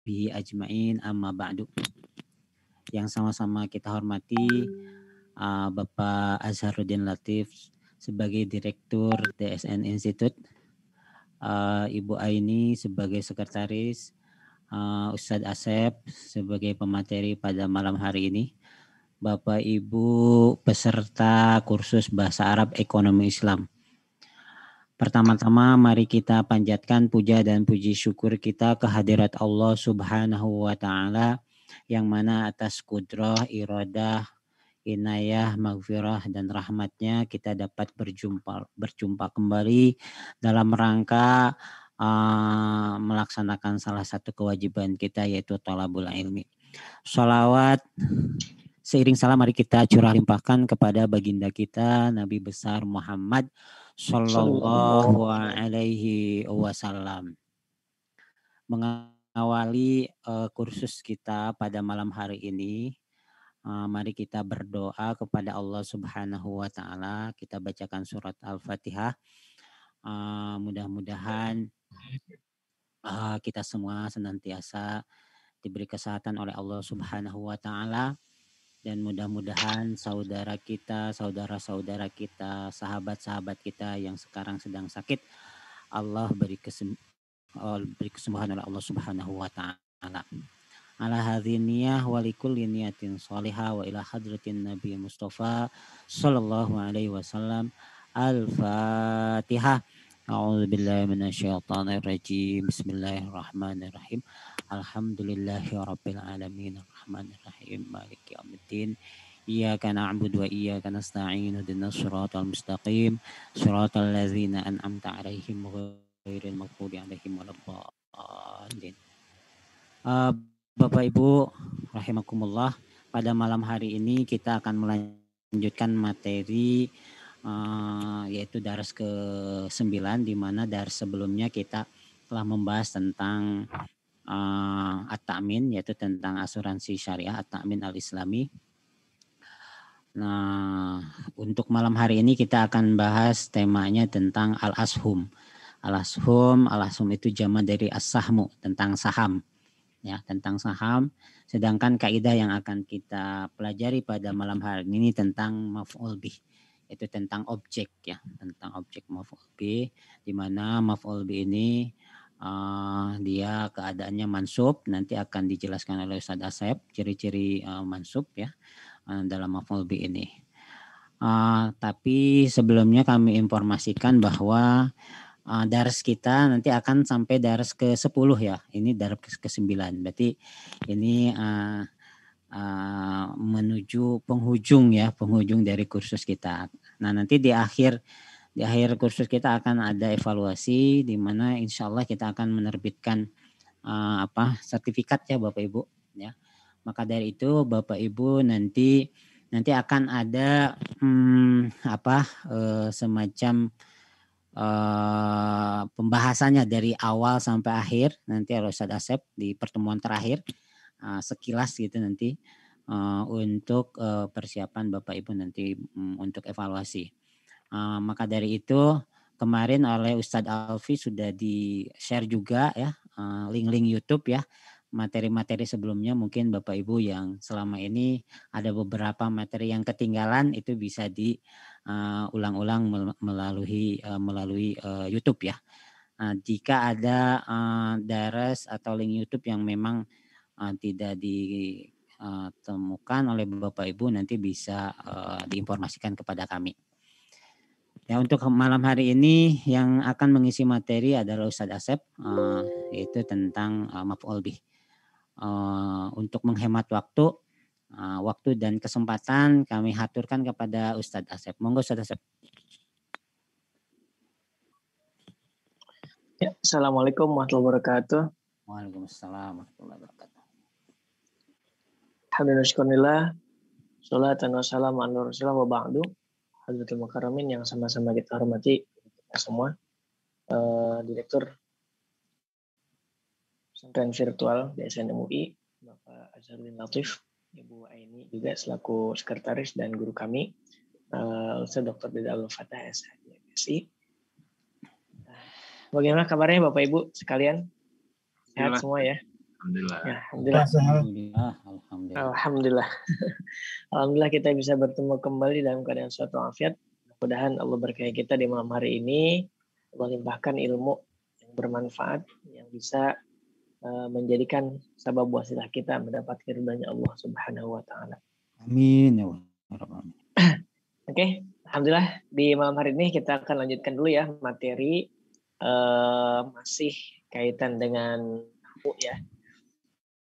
bihi ajma'in amma ba'du. Yang sama-sama kita hormati Bapak Azharuddin Latif sebagai Direktur DSN Institute, Ibu Aini sebagai Sekretaris, Ustadz Asep sebagai pemateri pada malam hari ini, Bapak Ibu peserta kursus Bahasa Arab Ekonomi Islam. Pertama-tama mari kita panjatkan puja dan puji syukur kita kehadirat Allah Subhanahu wa Ta'ala, yang mana atas kudrah, iradah, inayah, maghfirah dan rahmatnya kita dapat berjumpa kembali dalam rangka melaksanakan salah satu kewajiban kita, yaitu thalabul ilmi. Sholawat seiring salam mari kita curah limpahkan kepada baginda kita Nabi besar Muhammad Sallallahu alaihi wasallam. Mengawali kursus kita pada malam hari ini, mari kita berdoa kepada Allah Subhanahu wa Ta'ala. Kita bacakan surat Al-Fatihah. Mudah-mudahan kita semua senantiasa diberi kesehatan oleh Allah Subhanahu wa Ta'ala, dan mudah-mudahan saudara kita, saudara-saudara kita, sahabat-sahabat kita yang sekarang sedang sakit, Allah beri kesembuhan oleh Allah Subhanahu wa Ta'ala. Ala hadhihi niyah wa likulli niyatin shalihah wa ila hadratin Nabi Mustafa sallallahu alaihi wasallam. Al-Fatihah. A'udzubillahi minasyaitonir rajim. Bismillahirrahmanirrahim. Alhamdulillahi rabbil alamin arrahmanir rahim maliki yaumiddin. Iyyaka na'budu wa iyyaka nasta'in ihdinas siratal mustaqim siratal ladzina an'amta 'alaihim ghairil maghdubi 'alaihim waladdallin. Bapak Ibu rahimakumullah, pada malam hari ini kita akan melanjutkan materi yaitu dars ke-9, di mana dars sebelumnya kita telah membahas tentang at-ta'min, yaitu tentang asuransi syariah, at-ta'min al-islami. Nah, untuk malam hari ini kita akan bahas temanya tentang al-ashum. Al-ashum itu jamak dari as-sahmu, tentang saham. Ya, tentang saham. Sedangkan kaidah yang akan kita pelajari pada malam hari ini tentang maf'ul bih, itu tentang objek, ya, tentang objek maf'ul bih, di mana maf'ul bih ini dia keadaannya mansub. Nanti akan dijelaskan oleh Ustadz Asep ciri-ciri mansub, ya, dalam maf'ul bih ini. Tapi sebelumnya kami informasikan bahwa dars kita nanti akan sampai dars ke-10, ya. Ini dars ke-9. Berarti ini menuju penghujung, ya, penghujung dari kursus kita. Nah, nanti di akhir kursus kita akan ada evaluasi, di mana insya Allah kita akan menerbitkan sertifikat, ya Bapak Ibu, ya. Maka dari itu Bapak Ibu nanti akan ada semacam pembahasannya dari awal sampai akhir nanti oleh Ustadz Asep di pertemuan terakhir, sekilas gitu nanti untuk persiapan Bapak Ibu nanti untuk evaluasi. Maka dari itu kemarin oleh Ustadz Alfi sudah di-share juga, ya, link-link YouTube, ya, materi-materi sebelumnya. Mungkin Bapak Ibu yang selama ini ada beberapa materi yang ketinggalan, itu bisa diulang-ulang melalui YouTube, ya. Jika ada daras atau link YouTube yang memang tidak ditemukan oleh Bapak Ibu, nanti bisa diinformasikan kepada kami. Ya, untuk malam hari ini yang akan mengisi materi adalah Ustadz Asep, yaitu tentang maf'ul bih. Untuk menghemat waktu dan kesempatan, kami haturkan kepada Ustadz Asep. Monggo Ustadz Asep. Ya, Assalamualaikum warahmatullahi wabarakatuh. Waalaikumsalam warahmatullahi wabarakatuh. Alhamdulillah, sholatan wassalamu ala rasulillah wa ba'du. Hadratul Mukaramin yang sama-sama kita hormati kita semua. Direktur pesantren virtual DSN MUI, Bapak Azharuddin Latif, Ibu Aini juga selaku sekretaris dan guru kami, Ustaz Dr. Deda Al-Fatah SHMSI. Bagaimana kabarnya Bapak Ibu sekalian? Sehat semua, ya? Alhamdulillah. Ya, alhamdulillah. Alhamdulillah. Alhamdulillah. Alhamdulillah. Alhamdulillah kita bisa bertemu kembali dalam keadaan suatu afiat. Mudah-mudahan Allah berkahi kita di malam hari ini. Allah limpahkan ilmu yang bermanfaat yang bisa menjadikan sabab wasilah kita mendapatkan ridhonya Allah Subhanahu wa taala. Amin ya Allah. Oke, alhamdulillah di malam hari ini kita akan lanjutkan dulu ya materi masih kaitan dengan nahwu ya.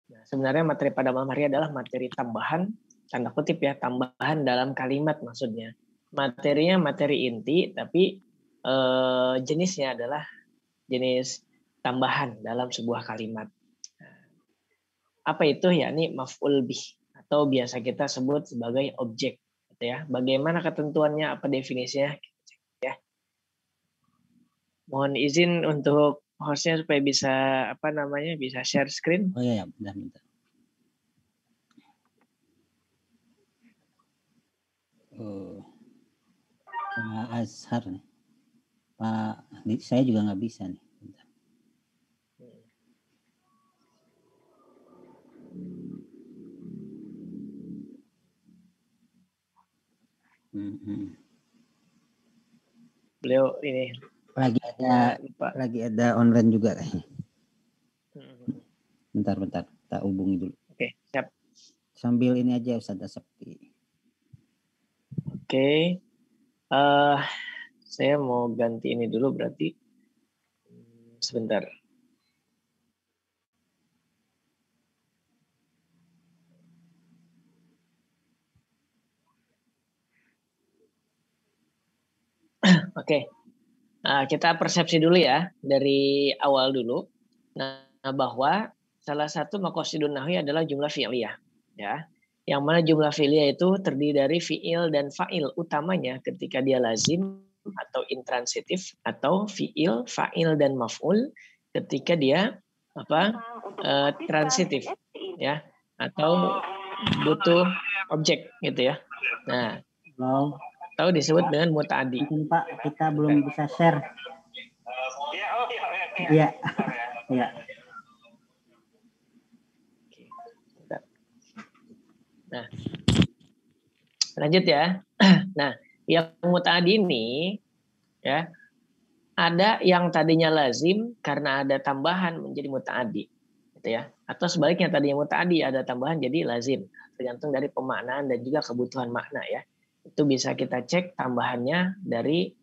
Nah, sebenarnya materi pada malam hari adalah materi tambahan, tanda kutip ya, tambahan dalam kalimat maksudnya. Materinya materi inti, tapi jenisnya adalah jenis tambahan dalam sebuah kalimat. Apa itu? Yakni maf'ul bih atau biasa kita sebut sebagai objek, gitu ya. Bagaimana ketentuannya? Apa definisinya? Ya. Mohon izin untuk hostnya supaya bisa bisa share screen. Oh iya, bentar. Pak Azhar nih. Saya juga nggak bisa nih. Bentar. Beliau ini lagi ada online juga kayaknya. Bentar, tak hubungi dulu. Oke, siap. Sambil ini aja Ustaz Septi. Oke. Saya mau ganti ini dulu berarti. Sebentar. Oke. Kita persepsi dulu ya dari awal dulu. Nah, bahwa salah satu maqasidun nahwi adalah jumlah fi'liyah, ya. Yang mana jumlah fi'liyah itu terdiri dari fi'il dan fa'il utamanya ketika dia lazim atau intransitif, atau fi'il, fa'il dan maf'ul ketika dia transitif, ya, atau butuh objek gitu ya. Nah, atau disebut dengan muta'addi. Pak, kita belum bisa share. Iya. Nah, lanjut ya. Nah, yang muta'addi ini ya, ada yang tadinya lazim karena ada tambahan menjadi muta'addi, gitu ya. Atau sebaliknya tadinya muta'addi ada tambahan jadi lazim, tergantung dari pemaknaan dan juga kebutuhan makna ya. Itu bisa kita cek tambahannya dari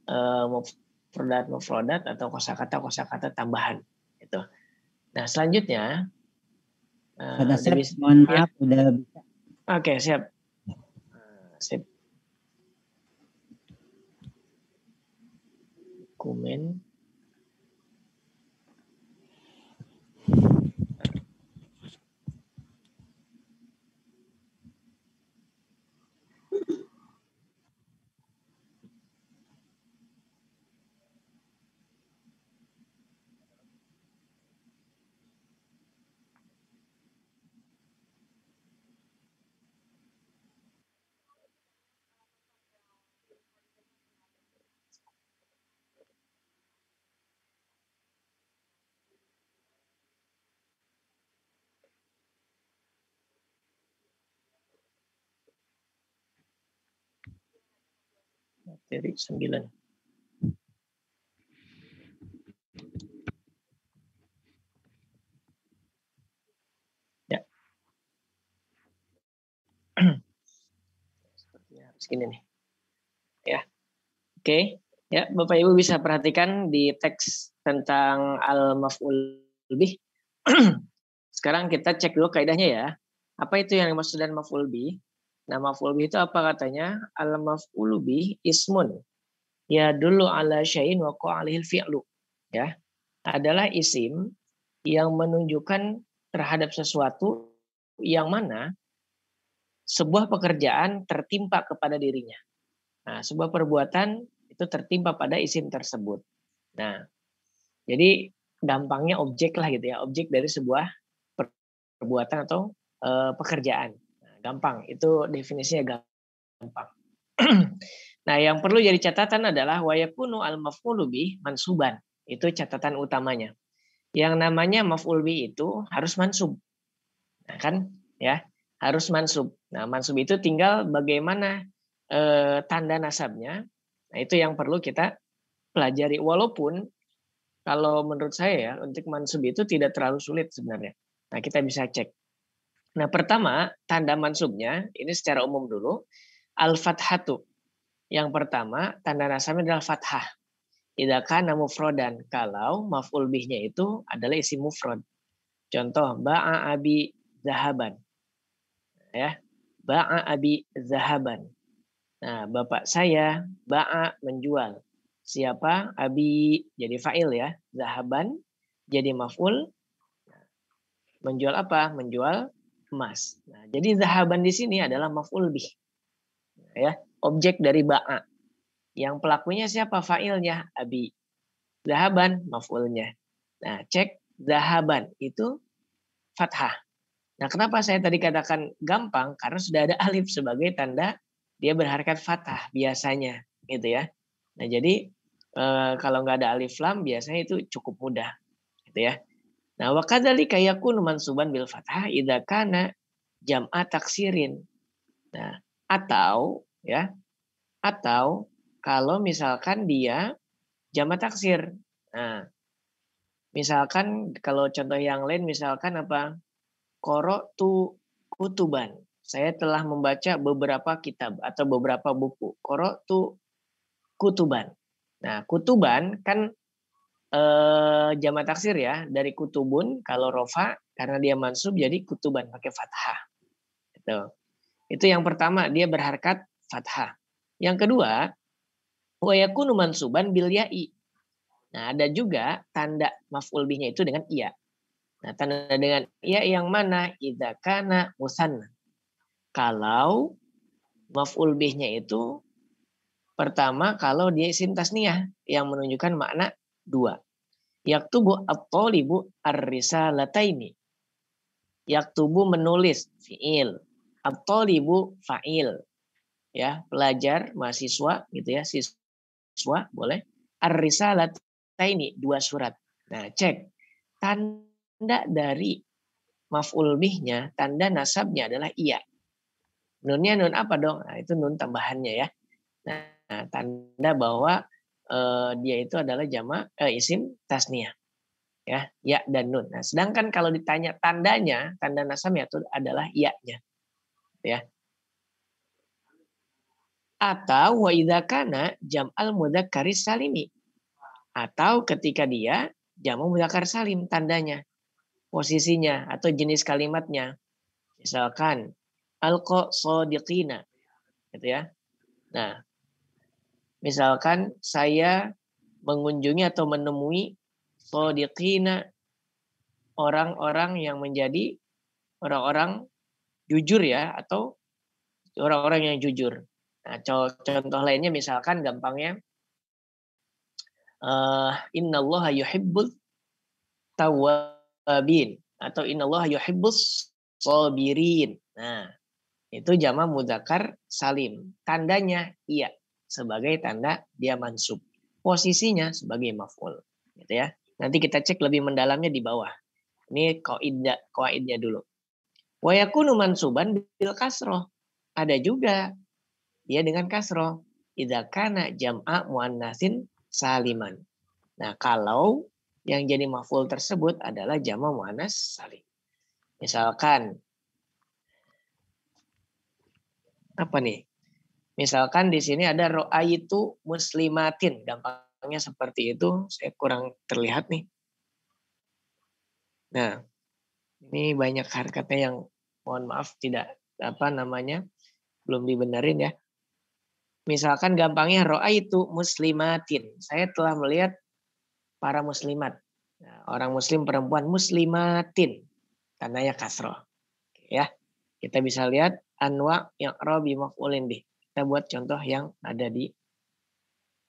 mufradat atau kosakata tambahan itu. Nah, selanjutnya mohon maaf udah bisa. Oke, siap. Sip. Dokumen. Materi 9. Ya. Sepertinya harus gini nih. Ya. Oke. Ya, Bapak Ibu bisa perhatikan di teks tentang al-maf'ul bih. Sekarang kita cek dulu kaidahnya ya. Apa itu yang dimaksud dengan maf'ul bih? Nah, maf'ul bih itu apa katanya? Al-maf'ul bih ismun ya dulu ala syai'in wa qa'alihil fi'lu. Ya. Adalah isim yang menunjukkan terhadap sesuatu yang mana sebuah pekerjaan tertimpa kepada dirinya. Nah, sebuah perbuatan itu tertimpa pada isim tersebut. Nah, jadi gampangnya objek lah gitu ya, objek dari sebuah perbuatan atau pekerjaan. Nah, gampang, itu definisinya gampang. Nah, yang perlu jadi catatan adalah wa yakunu al-maf'ulu bih mansuban. Itu catatan utamanya. Yang namanya maf'ul bih itu harus mansub. Nah, kan ya, harus mansub. Nah, mansub itu tinggal bagaimana tanda nasabnya. Nah, itu yang perlu kita pelajari. Walaupun kalau menurut saya ya, untuk mansub itu tidak terlalu sulit sebenarnya. Nah, kita bisa cek. Nah, pertama, tanda mansubnya, ini secara umum dulu, al-fathatu. Yang pertama, tanda nasabnya adalah fathah. Idza kana mufradan, kalau maf'ul bihnya itu adalah isim mufrad. Contoh, ba'a abi zahaban. Ya, ba'a abi zahaban. Nah, bapak saya ba'a menjual. Siapa? Abi jadi fa'il ya. Zahaban jadi maf'ul. Menjual apa? Menjual emas. Nah, jadi zahaban di sini adalah maf'ul bih. Ya, objek dari ba'a. Yang pelakunya siapa? Fa'ilnya abi. Zahaban maf'ulnya. Nah, cek zahaban itu fathah. Nah, kenapa saya tadi katakan gampang? Karena sudah ada alif sebagai tanda dia berharakat fathah biasanya, gitu ya. Nah, jadi kalau nggak ada alif lam biasanya itu cukup mudah, gitu ya. Nah, wa kadzalika yakunu mansuban bil fathah idza kana jam'a taksirin. Nah, atau ya, atau kalau misalkan dia jamak taksir. Nah, misalkan kalau contoh yang lain misalkan apa? Qara'tu kutuban. Saya telah membaca beberapa kitab atau beberapa buku. Qara'tu kutuban. Nah, kutuban kan jamak taksir ya, dari kutubun kalau rofa karena dia mansub jadi kutuban pakai fathah. Gitu. Itu yang pertama, dia berharkat fathah. Yang kedua, wa yakunu mansuban bil ya'i. Nah, ada juga tanda maf'ul bihnya itu dengan iya. Nah, tanda dengan iya yang mana? Idza kana musanna. Kalau maf'ul bihnya itu pertama kalau dia isim tasniyah yang menunjukkan makna dua. Yaktubu at-talibu ar-risalataini. Yaktubu menulis fi'il. At-talibu fa'il. Ya, pelajar, mahasiswa gitu ya, siswa boleh. Ar-risalataini, dua surat. Nah, cek tanda dari maf'ul bihnya, tanda nasabnya adalah iya. Nunnya nun apa dong? Nah, itu nun tambahannya ya. Nah, tanda bahwa dia itu adalah jamak isim tasniyah. Ya dan nun. Nah, sedangkan kalau ditanya tandanya, tanda nasabnya itu adalah iya-nya. Ya. Atau wa idza kana jam'al mudzakkaris salimi. Atau ketika dia jamak mudzakkar salim tandanya, posisinya atau jenis kalimatnya. Misalkan alqa shadiqina gitu ya. Nah, misalkan saya mengunjungi atau menemui shadiqina, orang-orang yang menjadi orang-orang jujur ya atau orang-orang yang jujur. Nah, contoh lainnya misalkan gampangnya innallaha yuhibbul tawwabin atau innallaha yuhibbus shabirin. Nah, itu jamak mudzakkar salim. Tandanya iya sebagai tanda dia mansub. Posisinya sebagai maf'ul, gitu ya. Nanti kita cek lebih mendalamnya di bawah. Ini qaidnya dulu. Wa yakunu mansuban bil kasroh. Ada juga dia dengan kasroh. Idza kana jam'a muannatsin saliman. Nah, kalau yang jadi maf'ul tersebut adalah jamak muannas salim. Misalkan apa nih? Misalkan di sini ada ro'aitu muslimatin. Gampangnya seperti itu. Saya kurang terlihat nih. Nah, ini banyak harkatnya yang mohon maaf tidak belum dibenerin ya. Misalkan gampangnya ro'aitu muslimatin. Saya telah melihat para muslimat. Nah, orang muslim perempuan muslimatin. Tandanya kasroh. Ya, kita bisa lihat anwa yang robi maf'ulin bih. Kita buat contoh yang ada di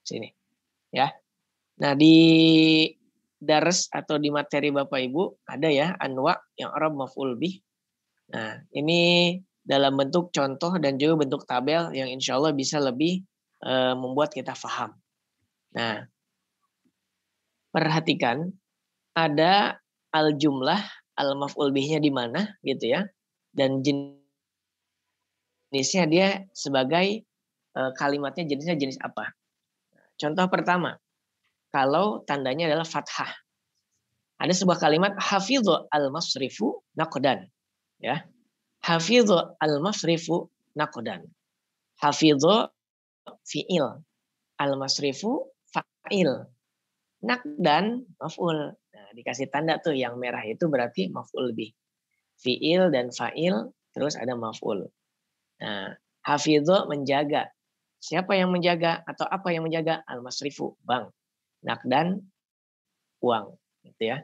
sini. Ya. Nah, di dars atau di materi Bapak Ibu ada ya anwa yang rob maf'ul bih. Nah, ini dalam bentuk contoh dan juga bentuk tabel yang insya Allah bisa lebih membuat kita paham. Nah, perhatikan ada al-jumlah al-maf'ul bihnya di mana gitu ya. Dan jenisnya dia sebagai kalimatnya jenisnya jenis apa. Contoh pertama, kalau tandanya adalah fathah. Ada sebuah kalimat hafidhu al-masrifu naqdan. Ya. Hafidhu al-masrifu naqdan. Hafidhu fi'il. Al-masrifu fa'il. Naqdan maf'ul. Nah, dikasih tanda tuh yang merah itu berarti maf'ul bih. Fi'il dan fa'il terus ada maf'ul. Nah, hafidhu menjaga. Siapa yang menjaga atau apa yang menjaga? Al-masrifu, bank. Naqdan uang, gitu ya.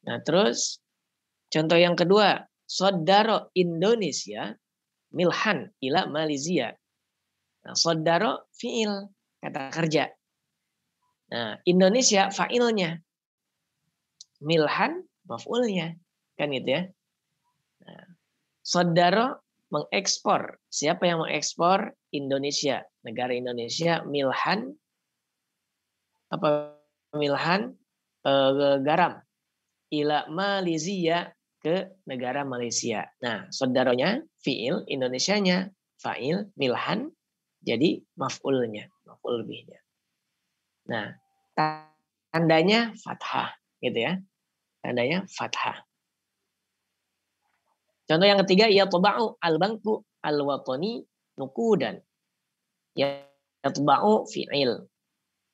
Nah, terus contoh yang kedua, Sodaro Indonesia milhan ila Malaysia. Nah, Sodaro fiil, kata kerja. Nah, Indonesia fa'ilnya. Milhan maf'ulnya. Kan gitu ya. Nah, Sodaro mengekspor. Siapa yang mengekspor? Indonesia. Negara Indonesia milhan. Apa milhan? Garam. Ila Malaysia, ke negara Malaysia. Nah, saudaranya fiil, Indonesianya fa'il, milhan, jadi maf'ulnya, maf'ul bihnya. Nah, tandanya fathah, gitu ya. Tandanya fathah. Contoh yang ketiga, ya toba'u al-bangku al-watani nukudan. Ya toba'u fi'il.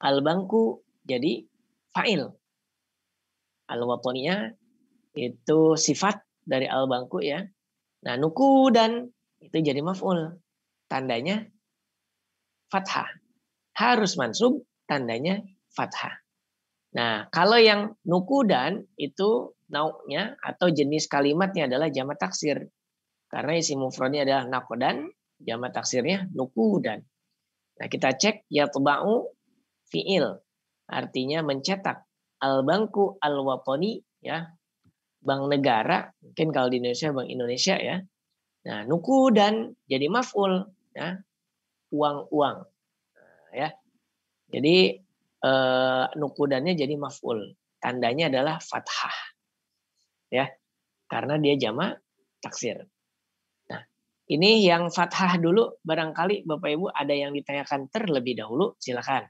Al-bangku jadi fa'il. Al-wataninya itu sifat dari al-bangku ya. Nah, nukudan itu jadi maf'ul. Tandanya fathah. Harus mansub, tandanya fathah. Nah, kalau yang nukudan itu nau'nya atau jenis kalimatnya adalah jamak taksir. Karena isim mufradnya adalah nakodan, jamak taksirnya nukudan. Nah, kita cek yatba'u fi'il. Artinya mencetak. Al-bangku al-watani ya. Bank negara, mungkin kalau di Indonesia Bank Indonesia ya. Nah, nukudan jadi maf'ul ya. Uang-uang. Nah, ya. Jadi nukudannya jadi maf'ul. Tandanya adalah fathah. Ya. Karena dia jamak taksir. Nah, ini yang fathah dulu, barangkali Bapak Ibu ada yang ditanyakan terlebih dahulu, silakan.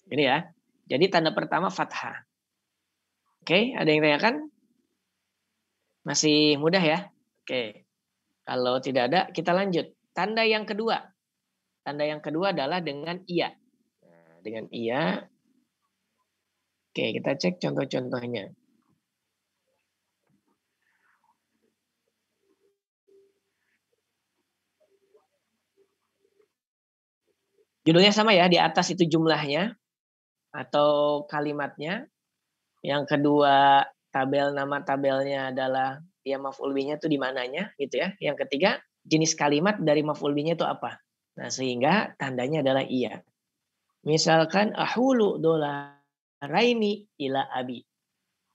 Ini ya. Jadi tanda pertama fathah. Oke, ada yang tanyakan? Masih mudah ya? Oke. Kalau tidak ada, kita lanjut. Tanda yang kedua. Tanda yang kedua adalah dengan iya. Nah, dengan iya. Oke, kita cek contoh-contohnya. Judulnya sama ya, di atas itu jumlahnya atau kalimatnya. Yang kedua, tabel nama tabelnya adalah dia maf'ul bihnya itu di mananya gitu ya. Yang ketiga, jenis kalimat dari maf'ul bihnya itu apa. Nah, sehingga tandanya adalah iya. Misalkan ahulu dolaraini ila abi.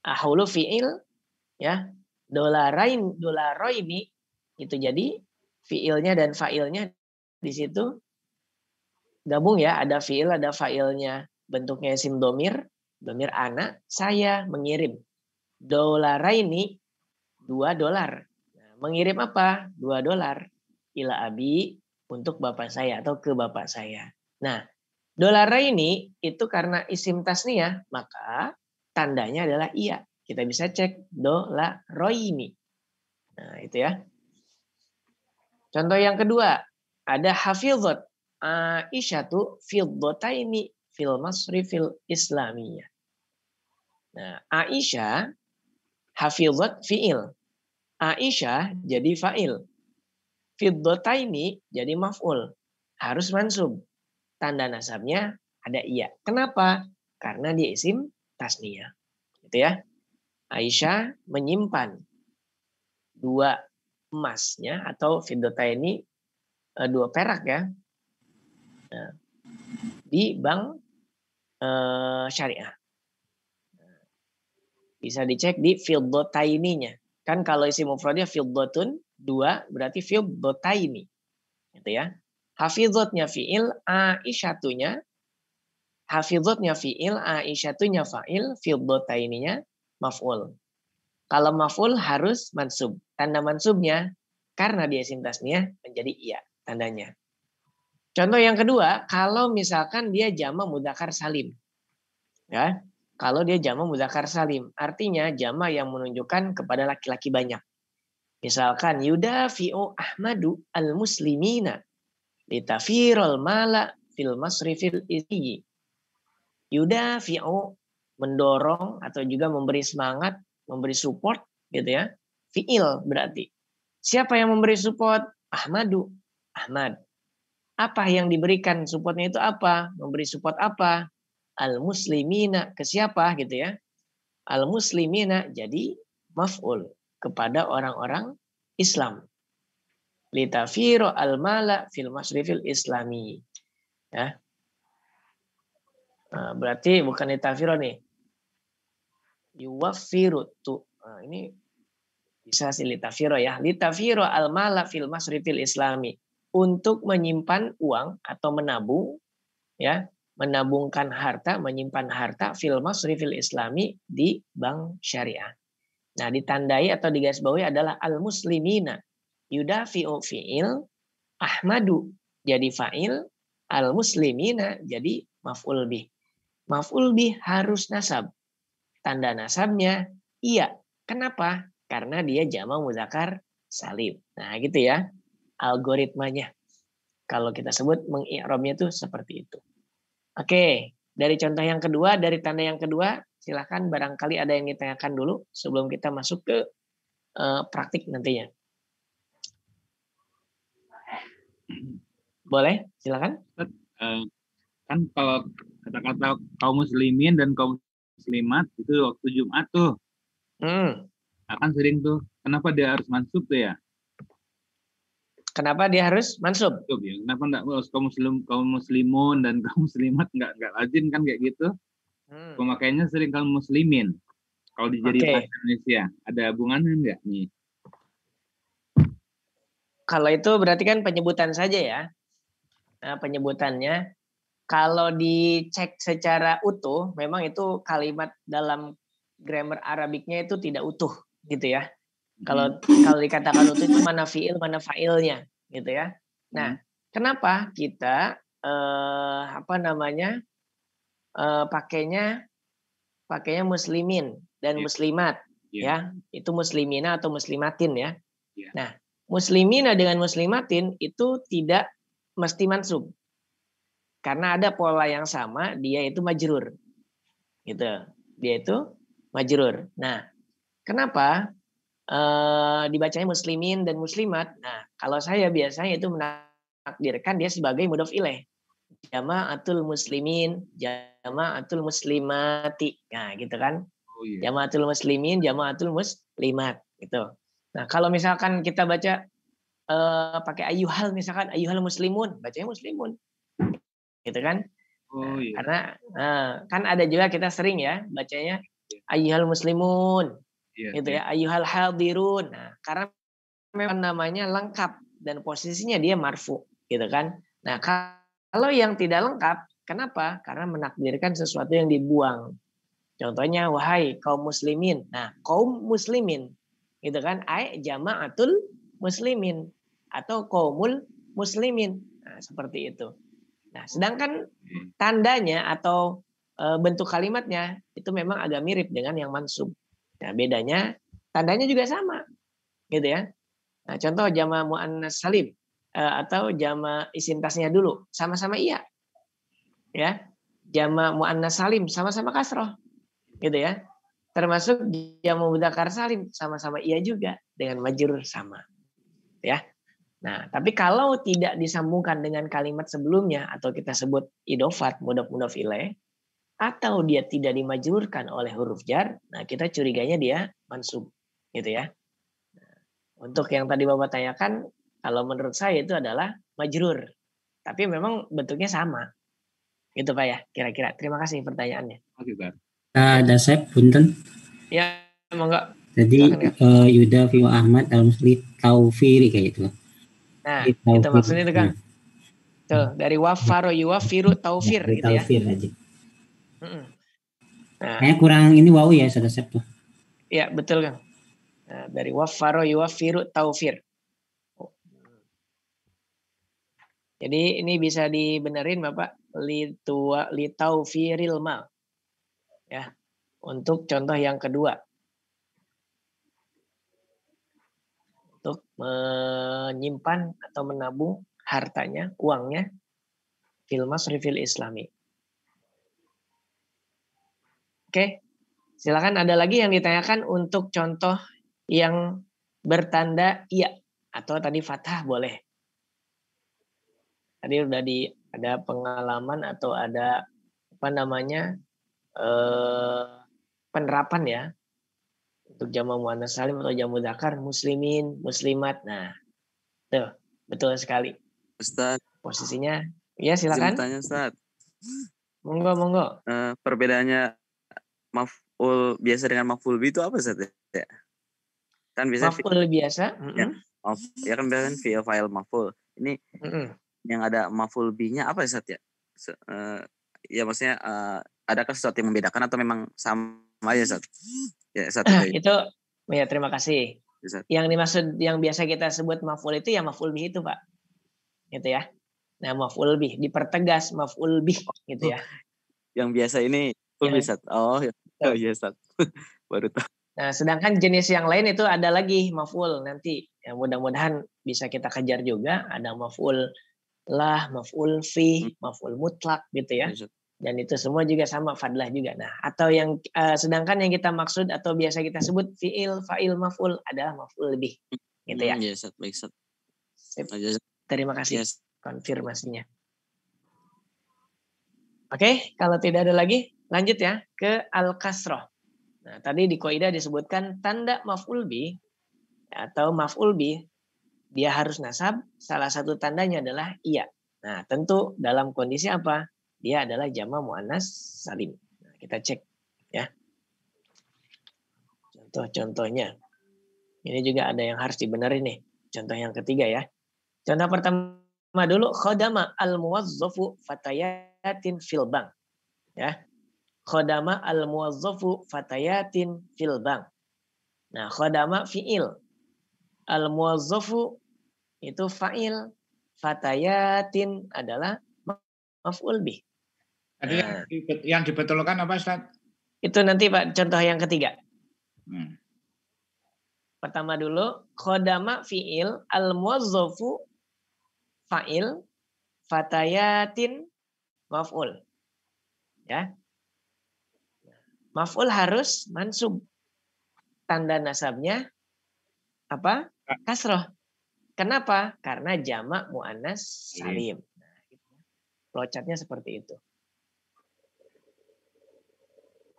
Ahulu fi'il ya. Dolaroini itu jadi fi'ilnya dan fa'ilnya di situ gabung ya, ada fi'il, ada fa'ilnya. Bentuknya isim domir ana, saya mengirim. Dolaraini, $2. Nah, mengirim apa? $2. Ila abi, untuk bapak saya atau ke bapak saya. Nah, dolaraini itu karena isim tasniyah, maka tandanya adalah iya. Kita bisa cek dolaroini. Nah, itu ya. Contoh yang kedua, ada hafizat Aisyatu fiddotaini fil masrifil islamiyah. Nah, Aisyah hafizat fi'il. Aisyah jadi fa'il. Fiddotaini jadi maf'ul. Harus mansub. Tanda nasabnya ada iya. Kenapa? Karena dia isim tasniyah. Gitu ya. Aisyah menyimpan 2 emasnya atau fiddotaini 2 perak ya. Nah, di bank syariah. Bisa dicek di fiddotaininya. Kan kalau isi mufradnya fiddotun 2 berarti fiddotaini. Gitu ya. Hafizatnya fiil, Aisyatunya Hafizatnya fi'il, Aisyatunya fa'il, fiddotaininya maf'ul. Kalau maf'ul harus mansub. Tanda mansubnya karena dia sintasnya menjadi iya tandanya. Contoh yang kedua, kalau misalkan dia jamak mudzakkar salim. Ya. Kalau dia jamak mudzakkar salim, artinya jamak yang menunjukkan kepada laki-laki banyak. Misalkan yudafi'u Ahmadu al-muslimina litafirul mala fil masrifil isyi. Yudafi'u mendorong atau juga memberi semangat, memberi support gitu ya. Fi'il berarti. Siapa yang memberi support? Ahmadu. Ahmad. Apa yang diberikan supportnya itu apa? Memberi support apa? Al-muslimina. Ke siapa gitu ya? Al-muslimina jadi maf'ul kepada orang-orang Islam. Litafiro al-mala fil masrifil islami. Ya. Nah, berarti bukan litafiro nih. Yuwafiru tu. Nah, ini bisa sih litafiro ya. Litafiro al-mala fil masrifil islami. Untuk menyimpan uang atau menabung, ya, menabungkan harta, menyimpan harta fil masrifil islami di bank syariah. Nah, ditandai atau digarisbawahi adalah al-muslimina. Yudafi'u fi'il, Ahmadu jadi fa'il, al-muslimina jadi maf'ul bih. Maf'ul bih harus nasab. Tanda nasabnya iya. Kenapa? Karena dia jamak mudzakkar salim. Nah, gitu ya. Algoritmanya. Kalau kita sebut mengi'rabnya itu seperti itu. Oke, dari contoh yang kedua, dari tanda yang kedua, silakan barangkali ada yang ditanyakan dulu sebelum kita masuk ke praktik nantinya. Boleh, silakan. Kan kalau kata-kata kaum muslimin dan kaum muslimat itu waktu Jumat tuh. Akan sering tuh. Kenapa dia harus mansub tuh ya? Kenapa dia harus mansub? Ya. Kenapa enggak kaum muslimun dan kaum muslimat enggak lazim kan kayak gitu? Pemakaiannya sering kaum muslimin. Kalau dijadi bahasa Indonesia, ada hubungannya enggak nih? Kalau itu berarti kan penyebutan saja ya. Nah, penyebutannya kalau dicek secara utuh, memang itu kalimat dalam grammar Arabiknya itu tidak utuh gitu ya. Kalau dikatakan utuh itu mana fiil, mana fa'ilnya gitu ya. Nah, kenapa kita pakainya muslimin dan muslimat ya. Itu muslimina atau muslimatin ya. Nah, muslimina dengan muslimatin itu tidak mesti mansub. Karena ada pola yang sama, dia itu majrur. Gitu. Dia itu majrur. Nah, kenapa dibacanya muslimin dan muslimat? Nah, kalau saya biasanya itu menakdirkan dia sebagai mudhof ilaih. Jama'atul muslimin, jama'atul muslimati. Nah, gitu kan? Jama'atul muslimin, jama'atul muslimat gitu. Nah, kalau misalkan kita baca pakai ayyuhal, misalkan ayyuhal muslimun, bacanya muslimun. Gitu kan? Karena kan ada juga kita sering ya bacanya ayyuhal muslimun. Gitu ya, ayyuhal hadirun. Nah, karena memang namanya lengkap dan posisinya dia marfu, gitu kan? Nah, kalau yang tidak lengkap, kenapa? Karena menakdirkan sesuatu yang dibuang. Contohnya wahai kaum muslimin. Nah, kaum muslimin, gitu kan? Ai jama'atul muslimin atau qaumul muslimin. Nah, seperti itu. Nah, sedangkan tandanya atau bentuk kalimatnya itu memang agak mirip dengan yang mansub. Nah, bedanya tandanya juga sama, gitu ya. Nah, contoh jama' muannas salim atau jama' isim tasnya dulu, sama-sama iya, ya. Jama' muannas salim sama-sama kasroh, gitu ya. Termasuk jama' mudzakkar salim sama-sama iya juga dengan majrur sama, ya. Nah, tapi kalau tidak disambungkan dengan kalimat sebelumnya atau kita sebut idofat mudhof ilaih, atau dia tidak dimajrurkan oleh huruf jar, nah kita curiganya dia mansub, gitu ya. Nah, untuk yang tadi Bapak tanyakan, kalau menurut saya itu adalah majrur, tapi memang bentuknya sama, gitu Pak ya, kira-kira. Terima kasih pertanyaannya. Oke, Pak. Ada saya punten. Ya, monggo. Jadi Yuda Fiwa Ahmad al-Musli Taufiri kayak gitu. Nah, itu maksudnya itu kan. Tuh, dari wafaro yuwafiru taufir gitu ya. Taufir aja. Nah, kayaknya kurang ini wow ya Ustaz Asep tuh. Ya betul kan. Nah, dari wafaro yuwafiru taufir. Jadi ini bisa dibenerin Bapak, litaufiril mal. Ya. Untuk contoh yang kedua. Untuk menyimpan atau menabung hartanya, uangnya fil masrifil islami. Oke. Silakan ada lagi yang ditanyakan untuk contoh yang bertanda iya atau tadi fathah boleh. Tadi udah ada pengalaman atau ada apa namanya penerapan ya untuk jamak muannats salim atau jamak dzakar muslimin, muslimat. Nah, tuh betul sekali. Ustaz. Posisinya ya silakan. Tanya Ustaz. Monggo. Perbedaannya maf'ul biasa dengan maf'ul bi itu apa Ustaz ya? Kan biasa maf'ul biasa. Ya kan biasanya fi'il fa'il maf'ul. Ini yang ada maf'ul bi-nya apa Ustaz ya? Ya maksudnya adakah sesuatu yang membedakan atau memang sama aja Ustaz? Ya, satu itu ya terima kasih. Ustaz. Yang dimaksud yang biasa kita sebut maf'ul itu ya maf'ul bih itu, Pak. Gitu ya. Nah, maf'ul bih dipertegas maf'ul bih gitu ya. Yang biasa ini maf'ul bih Ustaz. Oh, iya Ustaz. Baru tahu. Nah, sedangkan jenis yang lain itu ada lagi maf'ul nanti. Ya, mudah-mudahan bisa kita kejar juga. Ada maf'ul lah, maf'ul fi, maf'ul mutlak gitu ya. Dan itu semua juga sama fadlah juga. Nah, atau yang sedangkan yang kita maksud atau biasa kita sebut fi'il, fa'il, maf'ul adalah maf'ul bih. Gitu ya. Iya, Ustaz. Baik, Ustaz. Terima kasih konfirmasinya. Oke, kalau tidak ada lagi lanjut ya ke al-kasroh. Nah, tadi di kaidah disebutkan tanda maf'ul bih atau maf'ul bih dia harus nasab, salah satu tandanya adalah iya. Nah, tentu dalam kondisi apa? Dia adalah jamak muannats salim. Nah, kita cek ya. Contoh-contohnya. Ini juga ada yang harus dibenerin nih. Contoh yang ketiga ya. Contoh pertama dulu khodama al-muwazzafu fatayatin fil bank. Ya. Khodama al-muwazzafu fatayatin fil bank. Nah, khodama fi'il. Al-muwazzafu itu fa'il. Fatayatin adalah maf'ul bih. Tadi yang dibetulkan apa Ustaz? Itu nanti Pak contoh yang ketiga. Pertama dulu khodama fi'il al-muwazzafu fa'il fatayatin maf'ul. Ya. Maf'ul harus mansub. Tanda nasabnya apa? Kasroh. Kenapa? Karena jamak muannats salim. Nah, flowchartnya seperti itu.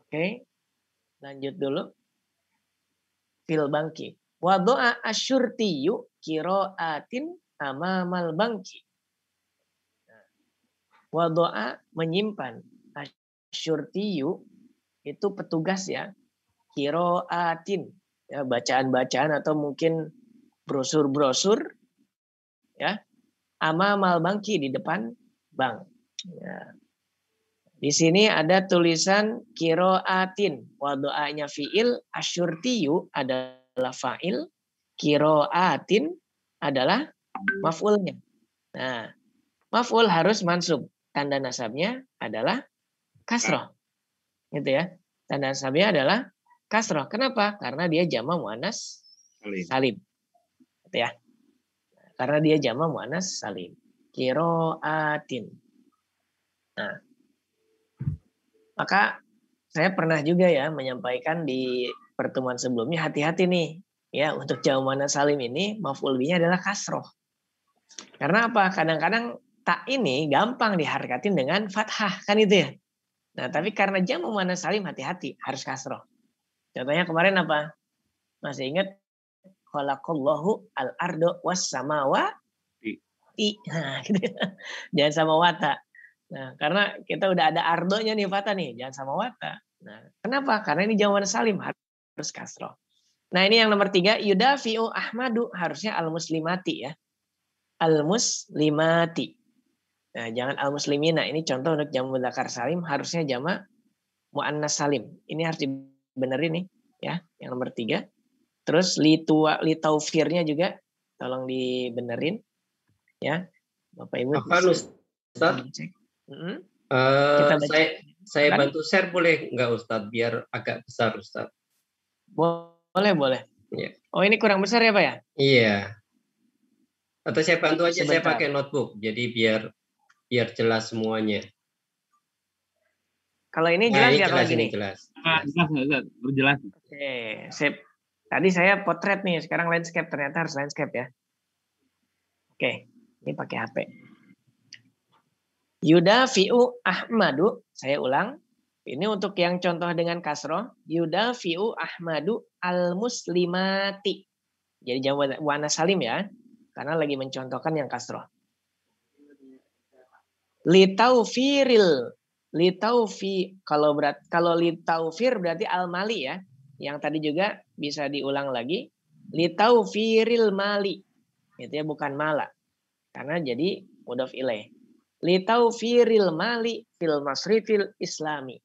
Oke, lanjut dulu. Fil bangki. Wado'a asyurtiyu kiro'atin amamal bangki. Wado'a menyimpan. Asyurtiyu itu petugas ya. Kiro'atin. Ya, bacaan-bacaan atau mungkin brosur-brosur. Ya. Amamal bangki di depan bank. Ya. Di sini ada tulisan kiroatin. Wadoanya fi'il, asyurtiyu adalah fa'il, kiroatin adalah maf'ulnya. Nah, maf'ul harus mansub. Tanda nasabnya adalah kasroh. Gitu ya. Tanda nasabnya adalah kasroh. Kenapa? Karena dia jamak muannats salim. Gitu ya. Karena dia jamak muannats salim. Kiroatin. Nah, maka saya pernah juga ya menyampaikan di pertemuan sebelumnya hati-hati nih ya untuk jamak muannats salim ini maf'ul bihnya adalah kasroh. Karena apa? Kadang-kadang tak ini gampang diharakatin dengan fathah kan itu ya. Nah tapi karena jamak muannats salim hati-hati harus kasroh. Contohnya kemarin apa? Masih ingat? Khalaqallahu al-ardo was samawati. Nah, gitu. Jangan sama wata. Nah, karena kita udah ada ardonya nih Fata nih, jangan sama wata. Nah, kenapa? Karena ini jawaban salim harus kasroh. Nah, ini yang nomor 3, yudafi'u Ahmadu harusnya al-muslimati ya. Al-muslimati. Nah, jangan al-muslimina. Ini contoh untuk jamak mudzakkar salim harusnya jamak muannas salim. Ini harus dibenerin nih ya, yang nomor 3. Terus litaufirnya juga tolong dibenerin ya. Bapak Ibu Apa Ustaz? Cek. Saya bantu share boleh nggak Ustaz, biar agak besar Ustaz? Boleh. Ya. Oh, ini kurang besar ya Pak ya? Iya. Atau saya bantu aja, Sebentar. saya pakai notebook, jadi biar jelas semuanya. Kalau ini jelas ini ya kalau jelas, gini? ini jelas. Jelas, berjelas. Oke, sip. Tadi saya potret nih, sekarang landscape, ternyata harus landscape ya. Oke, ini pakai HP. Yudafi'u Ahmadu, saya ulang. Ini untuk yang contoh dengan kasroh. Yudafi'u Ahmadu al-muslimati. Jadi jangan wana salim ya. Karena lagi mencontohkan yang kasroh. Kalau litaufir berarti al-mali ya. Yang tadi juga bisa diulang lagi. Litaufiril mali. Itu ya, bukan mala. Karena jadi mudhaf ilaih. Litaufiril mali fil masrifil islami.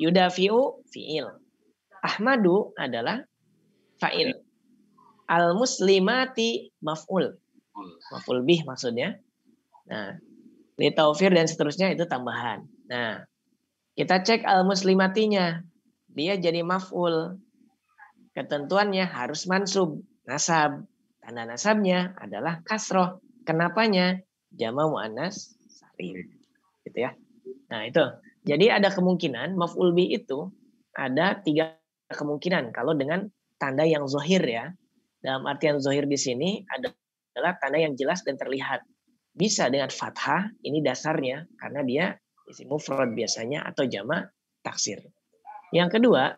Yudafi'u fi'il. Ahmadu adalah fa'il. Al-muslimati maf'ul. Maf'ul bih maksudnya. Nah, litaufir dan seterusnya itu tambahan. Nah, kita cek al-muslimatinya. Dia jadi maf'ul. Ketentuannya harus mansub, nasab. Tanda nasabnya adalah kasroh. Kenapanya? Jama muannas salim. Gitu ya. Nah, itu. Jadi ada kemungkinan maf'ul bih itu ada 3 kemungkinan kalau dengan tanda yang zohir ya. Dalam artian zohir di sini adalah tanda yang jelas dan terlihat. Bisa dengan fathah, ini dasarnya karena dia isim mufrad biasanya atau jama taksir. Yang kedua,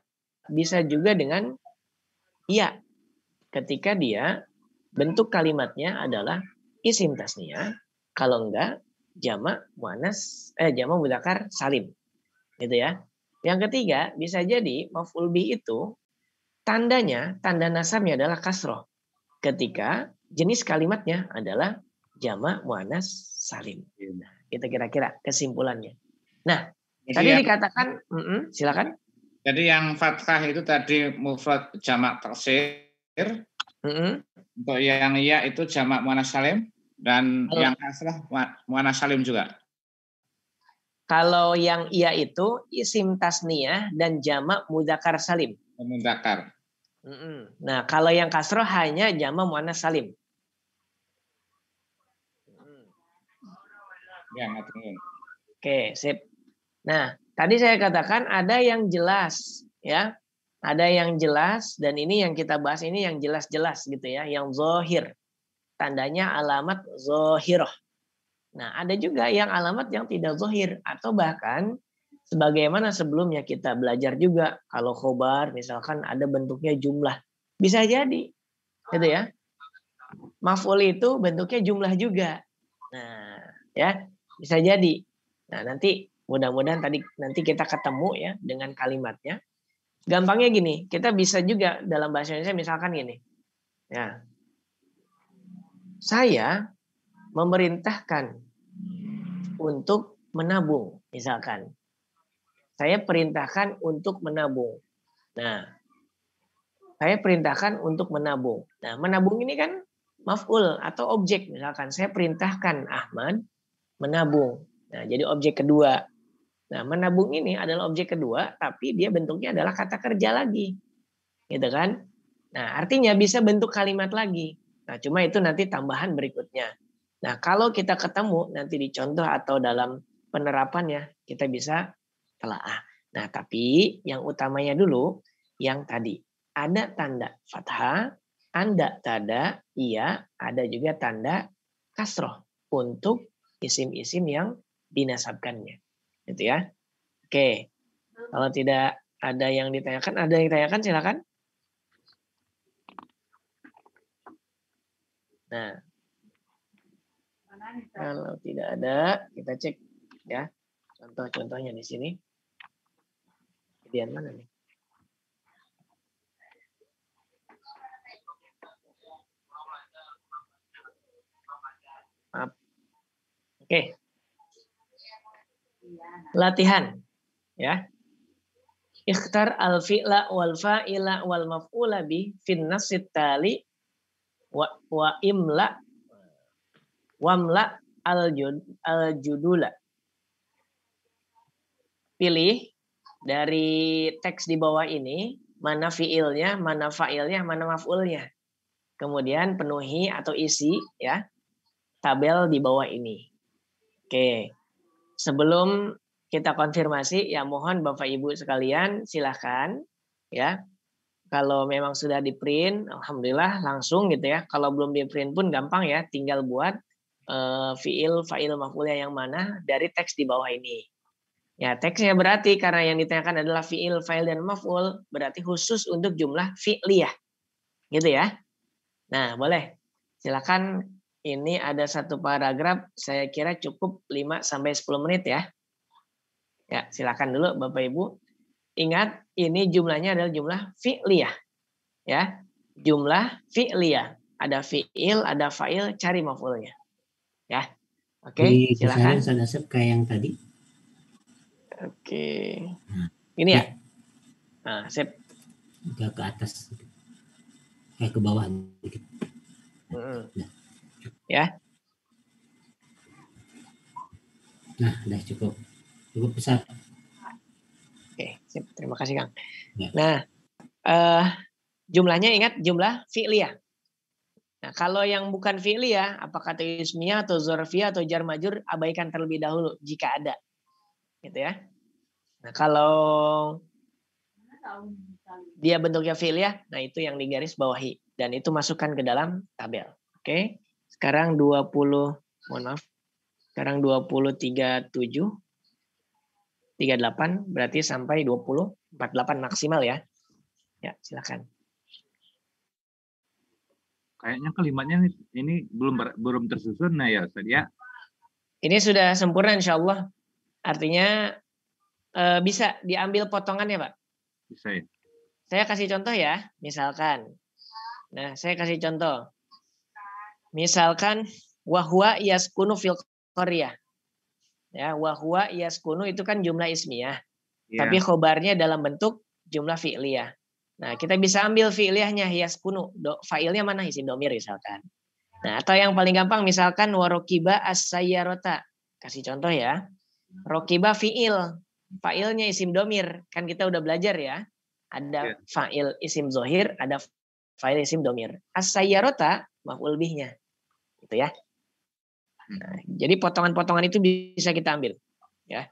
bisa juga dengan iya. Ketika dia bentuk kalimatnya adalah isim tasniyah, kalau enggak jama mudzakkar salim. Gitu ya. Yang ketiga, bisa jadi maf'ul bih itu tanda nasabnya adalah kasroh. Ketika jenis kalimatnya adalah jama muannas salim. Nah, itu kira-kira kesimpulannya. Nah, jadi tadi dikatakan, silakan. Jadi yang fathah itu tadi mufrad jamak taksir. Untuk yang iya itu jamak muannas salim dan yang kasrah muannas salim juga. Kalau yang iya itu isim tasniyah dan jamak mudzakkar salim. Mudzakkar. Nah, kalau yang kasroh hanya jamak muannas salim. Ya, ngatur. Oke, sip. Nah, tadi saya katakan ada yang jelas, ya. Ada yang jelas dan ini yang kita bahas ini yang jelas-jelas gitu ya, yang zohir. Tandanya alamat zohiroh. Nah, ada juga yang alamat yang tidak zohir atau bahkan sebagaimana sebelumnya kita belajar juga kalau khobar misalkan ada bentuknya jumlah. Bisa jadi. Gitu ya. Maf'ul itu bentuknya jumlah juga. Nah, ya, bisa jadi. Nah, nanti mudah-mudahan nanti kita ketemu ya dengan kalimatnya. Gampangnya gini, kita bisa juga dalam bahasa Indonesia misalkan gini. Ya. Saya memerintahkan untuk menabung, misalkan. Saya perintahkan untuk menabung. Nah, saya perintahkan untuk menabung. Nah, menabung ini kan maf'ul atau objek. Misalkan saya perintahkan Ahmad menabung. Nah, jadi objek kedua. Nah, menabung ini adalah objek kedua, tapi dia bentuknya adalah kata kerja lagi. Gitu kan? Nah, artinya bisa bentuk kalimat lagi. Nah, cuma itu nanti tambahan berikutnya. Nah, kalau kita ketemu nanti di contoh atau dalam penerapannya, kita bisa telaah. Nah, tapi yang utamanya dulu, yang tadi. Ada tanda fathah, ada tanda iya, ada juga tanda kasroh untuk isim-isim yang dinasabkannya. Gitu ya. Oke. Kalau tidak ada yang ditanyakan, silakan. Nah, kalau tidak ada, kita cek ya contoh-contohnya di sini. Kejadian mana nih? Maaf. Oke. Latihan, ya. Ikhtar al-fi'la wal fa'ila wal maf'ula bi fin nasit tali wa imla wamla al-judula. Pilih dari teks di bawah ini mana fi'ilnya, mana fa'ilnya, mana maf'ulnya. Kemudian penuhi atau isi ya tabel di bawah ini. Oke. Sebelum kita konfirmasi, ya mohon Bapak Ibu sekalian silahkan ya. Kalau memang sudah di print, alhamdulillah langsung gitu ya. Kalau belum di print pun gampang ya, tinggal buat fiil, fa'il, maf'ulnya yang mana dari teks di bawah ini. Ya teksnya berarti karena yang ditanyakan adalah fiil, fa'il, dan maf'ul, berarti khusus untuk jumlah fi'liyah, gitu ya. Nah boleh, silakan. Ini ada satu paragraf, saya kira cukup 5-10 menit ya. Ya, silakan dulu Bapak Ibu. Ingat, ini jumlahnya adalah jumlah fi'liyah. Ya, jumlah fi'liyah. Ada fi'il, ada fa'il, cari maf'ulnya. Ya. Oke, silakan. Ada kayak yang tadi. Oke. Ini ya. Nah, sip. Agak ke atas. Kayak ke bawah dikit. Ya. Nah, udah cukup. Cukup besar. Oke, sip. Terima kasih Kang. Ya. Nah, jumlahnya ingat jumlah fi'liyah. Nah, kalau yang bukan fi'liyah, apakah itu ismiyah atau dzarfiyah atau jar majrur, abaikan terlebih dahulu jika ada. Gitu ya. Nah, kalau dia bentuknya fi'liyah, nah itu yang digaris bawahi dan itu masukkan ke dalam tabel. Oke. Sekarang 20, mohon maaf. Sekarang 20, 37, 38 berarti sampai 20, 48 maksimal ya. Ya, silakan. Kayaknya kalimatnya ini belum tersusun nah ya Ustaz ya. Ini sudah sempurna insya Allah. Artinya bisa diambil potongannya Pak. Bisa ya. Saya kasih contoh ya. Misalkan. Nah saya kasih contoh. Misalkan wahwa yaskunu fil qaryah. Ya, wahwa yaskunu itu kan jumlah ismiyah. Ya. Tapi khobarnya dalam bentuk jumlah fi'liyah. Nah, kita bisa ambil fi'liyahnya yaskunu. Fa'ilnya mana? Isim domir misalkan. Nah, atau yang paling gampang misalkan warokiba as-sayyarota. Kasih contoh ya. Rokiba fi'il. Fa'ilnya isim domir. Kan kita udah belajar ya. Ada fa'il isim zohir, ada fa'il isim domir. As-sayyarota maf'ul bihnya. Gitu ya. Nah, jadi potongan-potongan itu bisa kita ambil. Ya.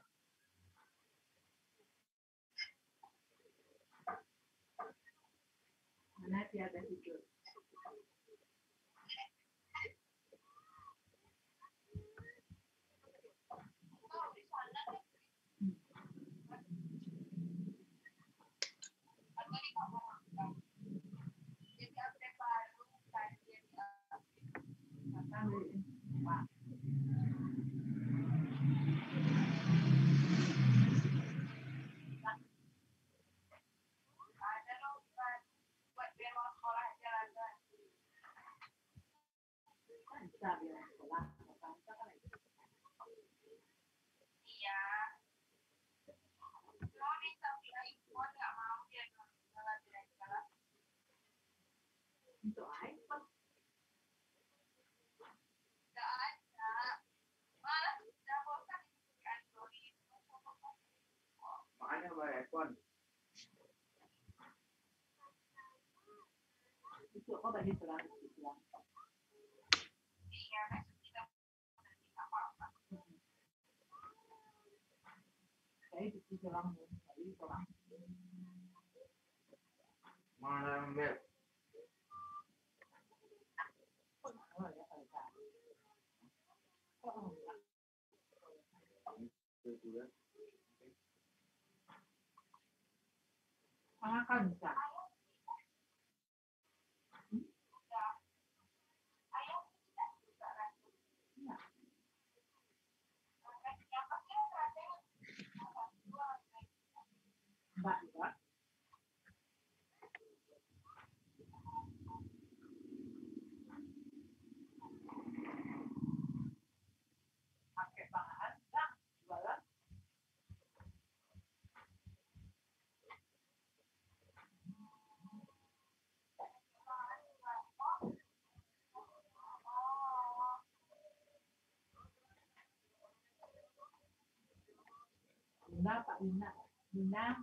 Pak Bina,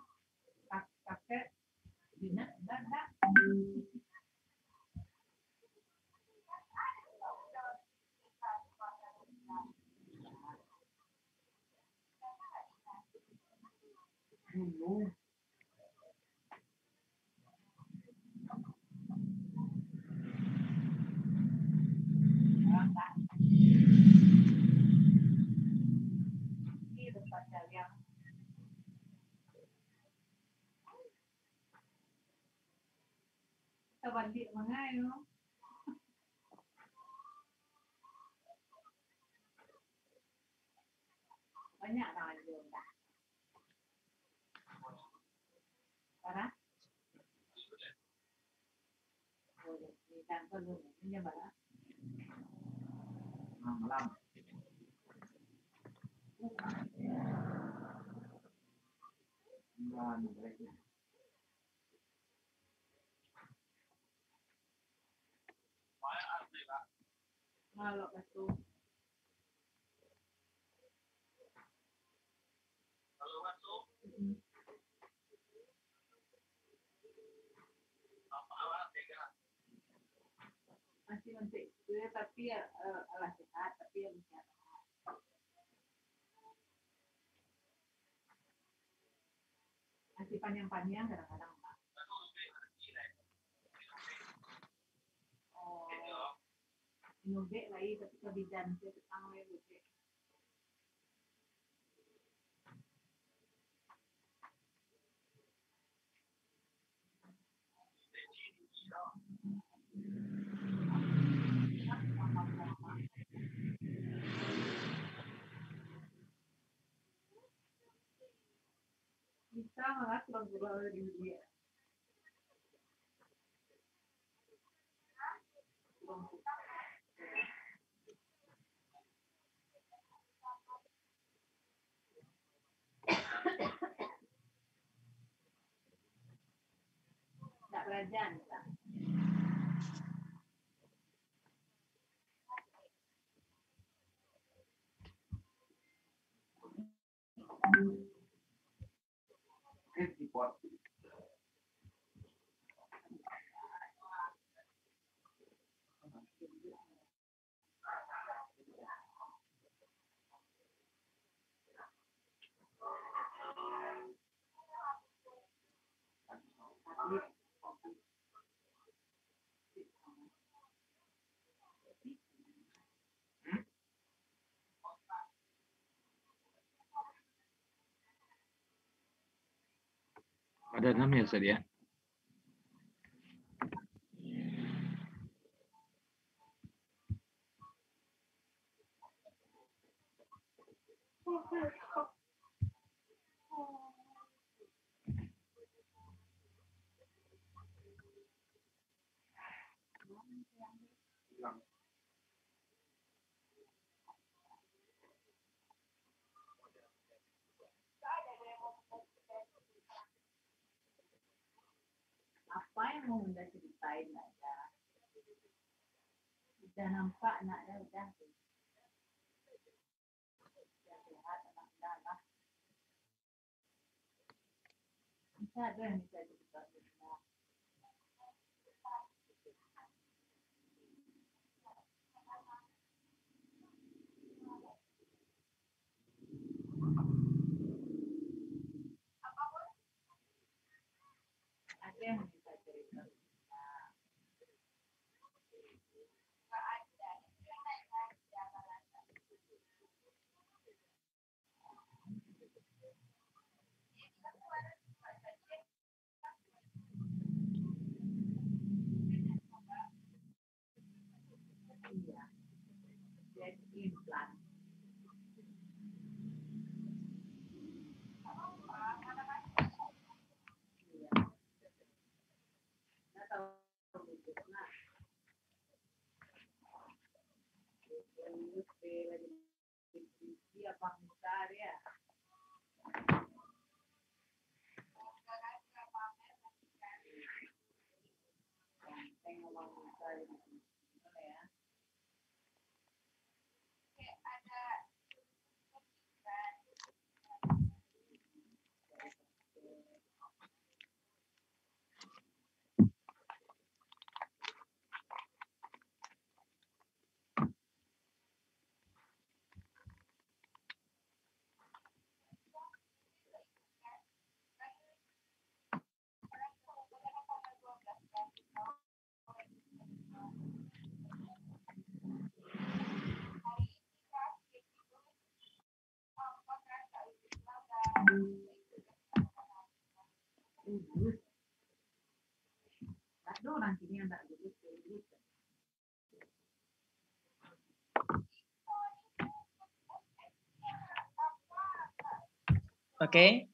kakek Bina, enggak. Bandi mangayo. Banyak orang jual dah. Para? Boleh, kita dulu ini bara. Malam. Kalau itu kalau masuk masih nanti tapi ya alah sehat tapi ya masih panjang-panjang kadang-kadang Pak. Oh, nube lagi tapi kebidan saya ketang ya nube. Bisa malah kurang-kurang dari dia. Tak belajar tak. Ada 6 ya Ustaz ya? Apa yang mau Anda ceritain aja? Udah nampak anaknya udah sehat anak lah. Bisa ada yang bisa diceritain. Ada yang bisa cerita. Iya. Jadi implan. Dia panggil ya. Oke,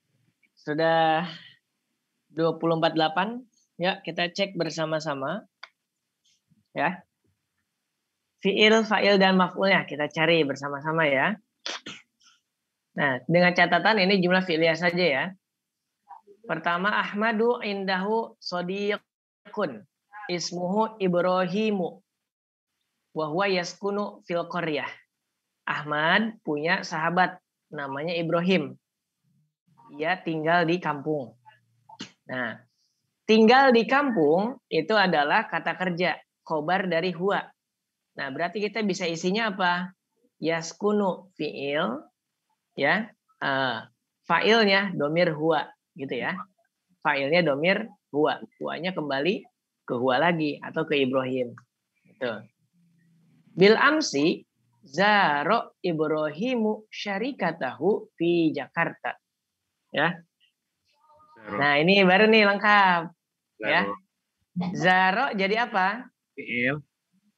sudah 24:8. Ya, kita cek bersama-sama. Ya. Fi'il, fa'il, dan maf'ulnya kita cari bersama-sama ya. Nah, dengan catatan ini jumlah fi'liyah saja ya. Pertama, Ahmadu indahu sodiqun. Ismuhu Ibrahimu. Wahuwa yaskunu fil qaryah. Ahmad punya sahabat namanya Ibrahim. Ia tinggal di kampung. Nah, tinggal di kampung itu adalah kata kerja, khobar dari huwa. Nah, berarti kita bisa isinya apa? Yaskunu fi'il, ya, fa'ilnya domir huwa, gitu ya. Fa'ilnya domir huwa, huwanya kembali ke huwa lagi atau ke Ibrahim. Gitu. Bil amsi zaro Ibrahimu syarikatahu fi Jakarta. Ya. Nah, ini baru nih lengkap. Ya. Zaro jadi apa? Fi'il.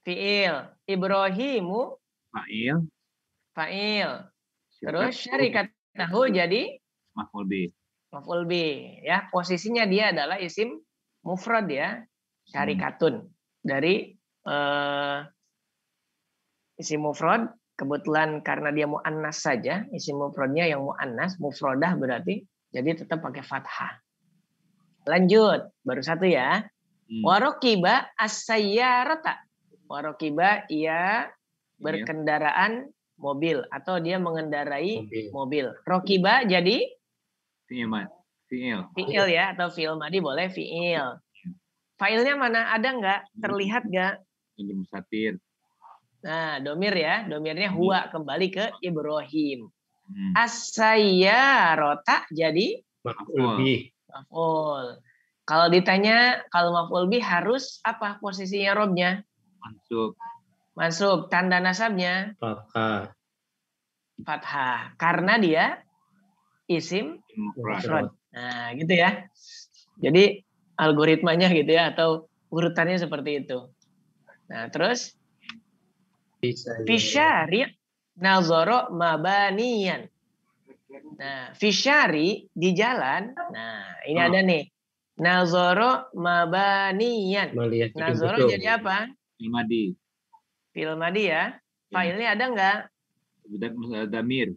Fi'il. Ibrahimu Fa'il. Fa'il. Terus syarikatahu jadi Maf'ul bih. Maf'ul bih. Ya, posisinya dia adalah isim mufrad ya. Syarikatun. Dari isim mufrad. Kebetulan karena dia mu'annas saja, isim mufradnya yang mu'annas, mufradah berarti, jadi tetap pakai fathah. Lanjut, baru satu ya. Warokiba as-sayyarata. Warokiba ia berkendaraan mobil atau dia mengendarai mobil. Rokiba jadi Fi'il. Fi'il ya, atau fi'il madi boleh fi'il. Fa'ilnya mana? Ada nggak? Terlihat nggak? Domir mustatir. Nah, domir ya. Domirnya huwa kembali ke Ibrahim. As-sayyarata jadi Maf'ul bih. maf'ul. Kalau ditanya kalau maf'ul bih harus apa posisinya robnya? Mansub. Mansub. Tanda nasabnya Fathah. fathah. Karena dia isim mufrad. Nah, gitu ya. Jadi algoritmanya gitu ya atau urutannya seperti itu. Nah, terus fisyari nazoro mabaniyan. Nah, fisyari di jalan. Nah, ini ada nih. Nazoro mabaniyan. Nazoro jadi apa? Ilmadi. Fi'il madi ya. Fa'ilnya ada nggak? Damir.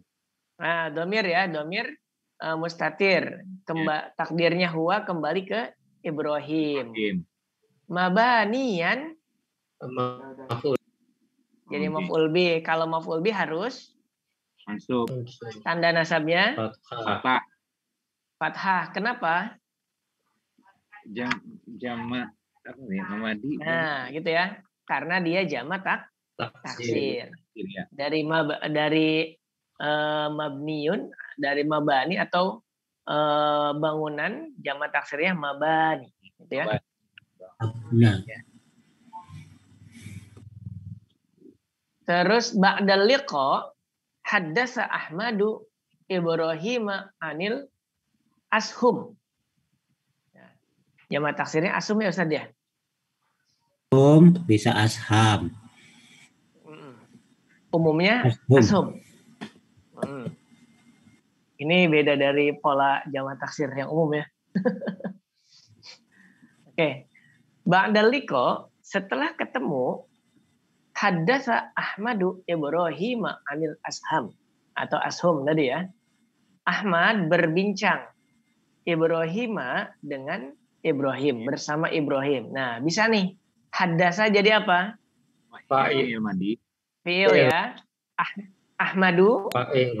Nah, domir ya, domir mustatir. Takdirnya huwa kembali ke Ibrahim. Mabaniyan jadi maf'ul bih. Kalau maf'ul bih harus Mansub. tanda nasabnya Fathah. fathah. Kenapa? Jamak mamadi. Nah, gitu ya. Karena dia jamak taksir. Ya. Dari mabniun, dari mabani atau bangunan jamak taksirnya mabani, gitu ya. Nah. Terus ba'dal liqa haddasa Ahmadu Ibrahim anil ashum. Jamak taksirnya ashum ya Ustaz ya? Bisa asham. Umumnya ashum. Ini beda dari pola jamak taksir yang umum ya. Oke. Ba'dal liqa setelah ketemu haddasa Ahmadu Ibrahim anil asham atau ashum tadi ya. Ahmad berbincang Ibrahim dengan Ibrahim bersama Ibrahim. Nah, bisa nih. Haddasa jadi apa? Fa'il madi. Fi'il ya. Ahmadu Fa'il.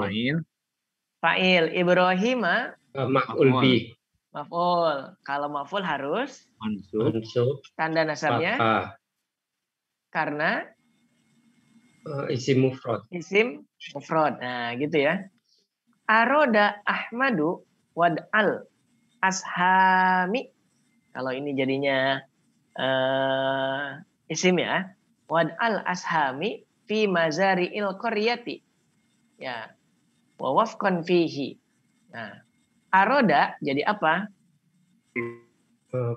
Fa'il. Ibrahim maf'ul bih. maf'ul. Kalau maf'ul harus Mansub. tanda nasabnya Fathah. karena Isim mufrad. isim mufrad. Nah, gitu ya. Aroda Ahmadu wad'al ashami. Kalau ini jadinya isim ya. Wad'al ashami fi mazari'il qaryati. Ya. Wa wafqan fihi. Nah, aroda jadi apa?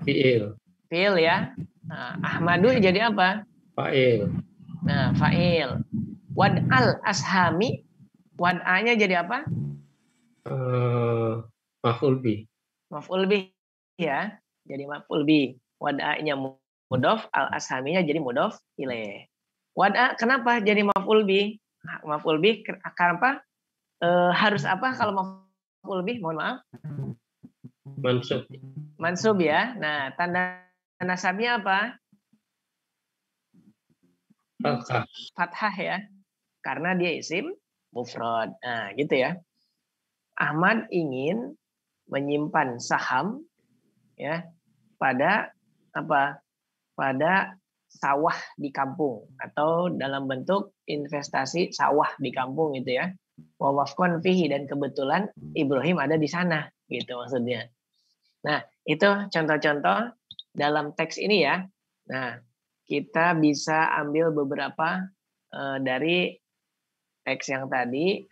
Fiil. Fiil ya. Nah, Ahmadu jadi apa? Fa'il. Nah, fa'il. Wad'al ashami, wad'anya jadi apa? Maf'ul bih. Maf'ul bih ya. Jadi maf'ul bih. Wad'anya mudhof, al ashaminya jadi mudhof ilaih. Wad'a kenapa jadi maf'ul bih? Maf'ul bih kenapa? Harus apa kalau maf'ul bih? Mohon maaf. Mansub. Mansub ya. Nah, tanda nasabnya apa? Fathah. Fathah ya. Karena dia isim mufrad. Nah, gitu ya. Ahmad ingin menyimpan saham ya pada apa? Pada sawah di kampung atau dalam bentuk investasi sawah di kampung gitu ya. Wa wafqan fihi, dan kebetulan Ibrahim ada di sana gitu maksudnya. Nah, itu contoh-contoh dalam teks ini ya. Nah, kita bisa ambil beberapa dari teks yang tadi,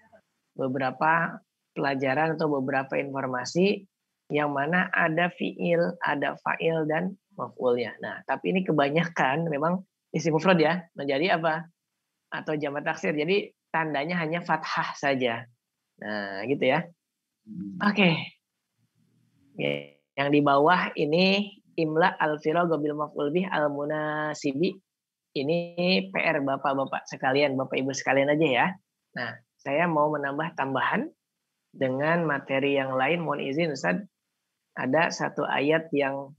beberapa pelajaran atau beberapa informasi yang mana ada fiil, ada fa'il, dan maf'ulnya. Nah, tapi ini kebanyakan memang isim mufrad ya, menjadi apa? Atau jamak taksir. Jadi tandanya hanya fathah saja. Nah, gitu ya. Oke. Yang di bawah ini imla al-firagh bil maf'ul bih al-munasibi. Ini PR Bapak-bapak sekalian, Bapak Ibu sekalian aja ya. Nah, saya mau menambah tambahan dengan materi yang lain. Mohon izin Ustaz, ada satu ayat yang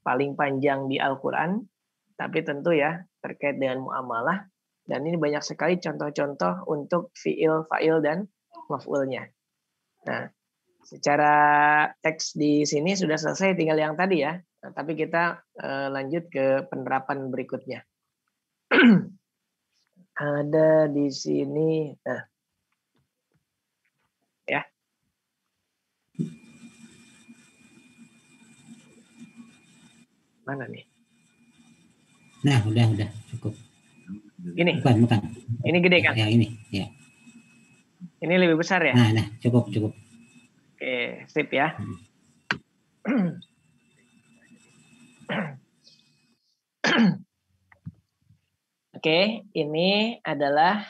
paling panjang di Al-Quran, tapi tentu ya terkait dengan muamalah. Dan ini banyak sekali contoh-contoh untuk fi'il, fa'il, dan maf'ulnya. Nah, secara teks di sini sudah selesai, tinggal yang tadi ya. Nah, tapi kita lanjut ke penerapan berikutnya. Ada di sini. Nah, ya. Mana nih? Nah, udah cukup. Gini. Bukan. Ini gede kan? Ya, ini, ya. Ini lebih besar ya? Nah, cukup. Oke, sip ya. Oke, ini adalah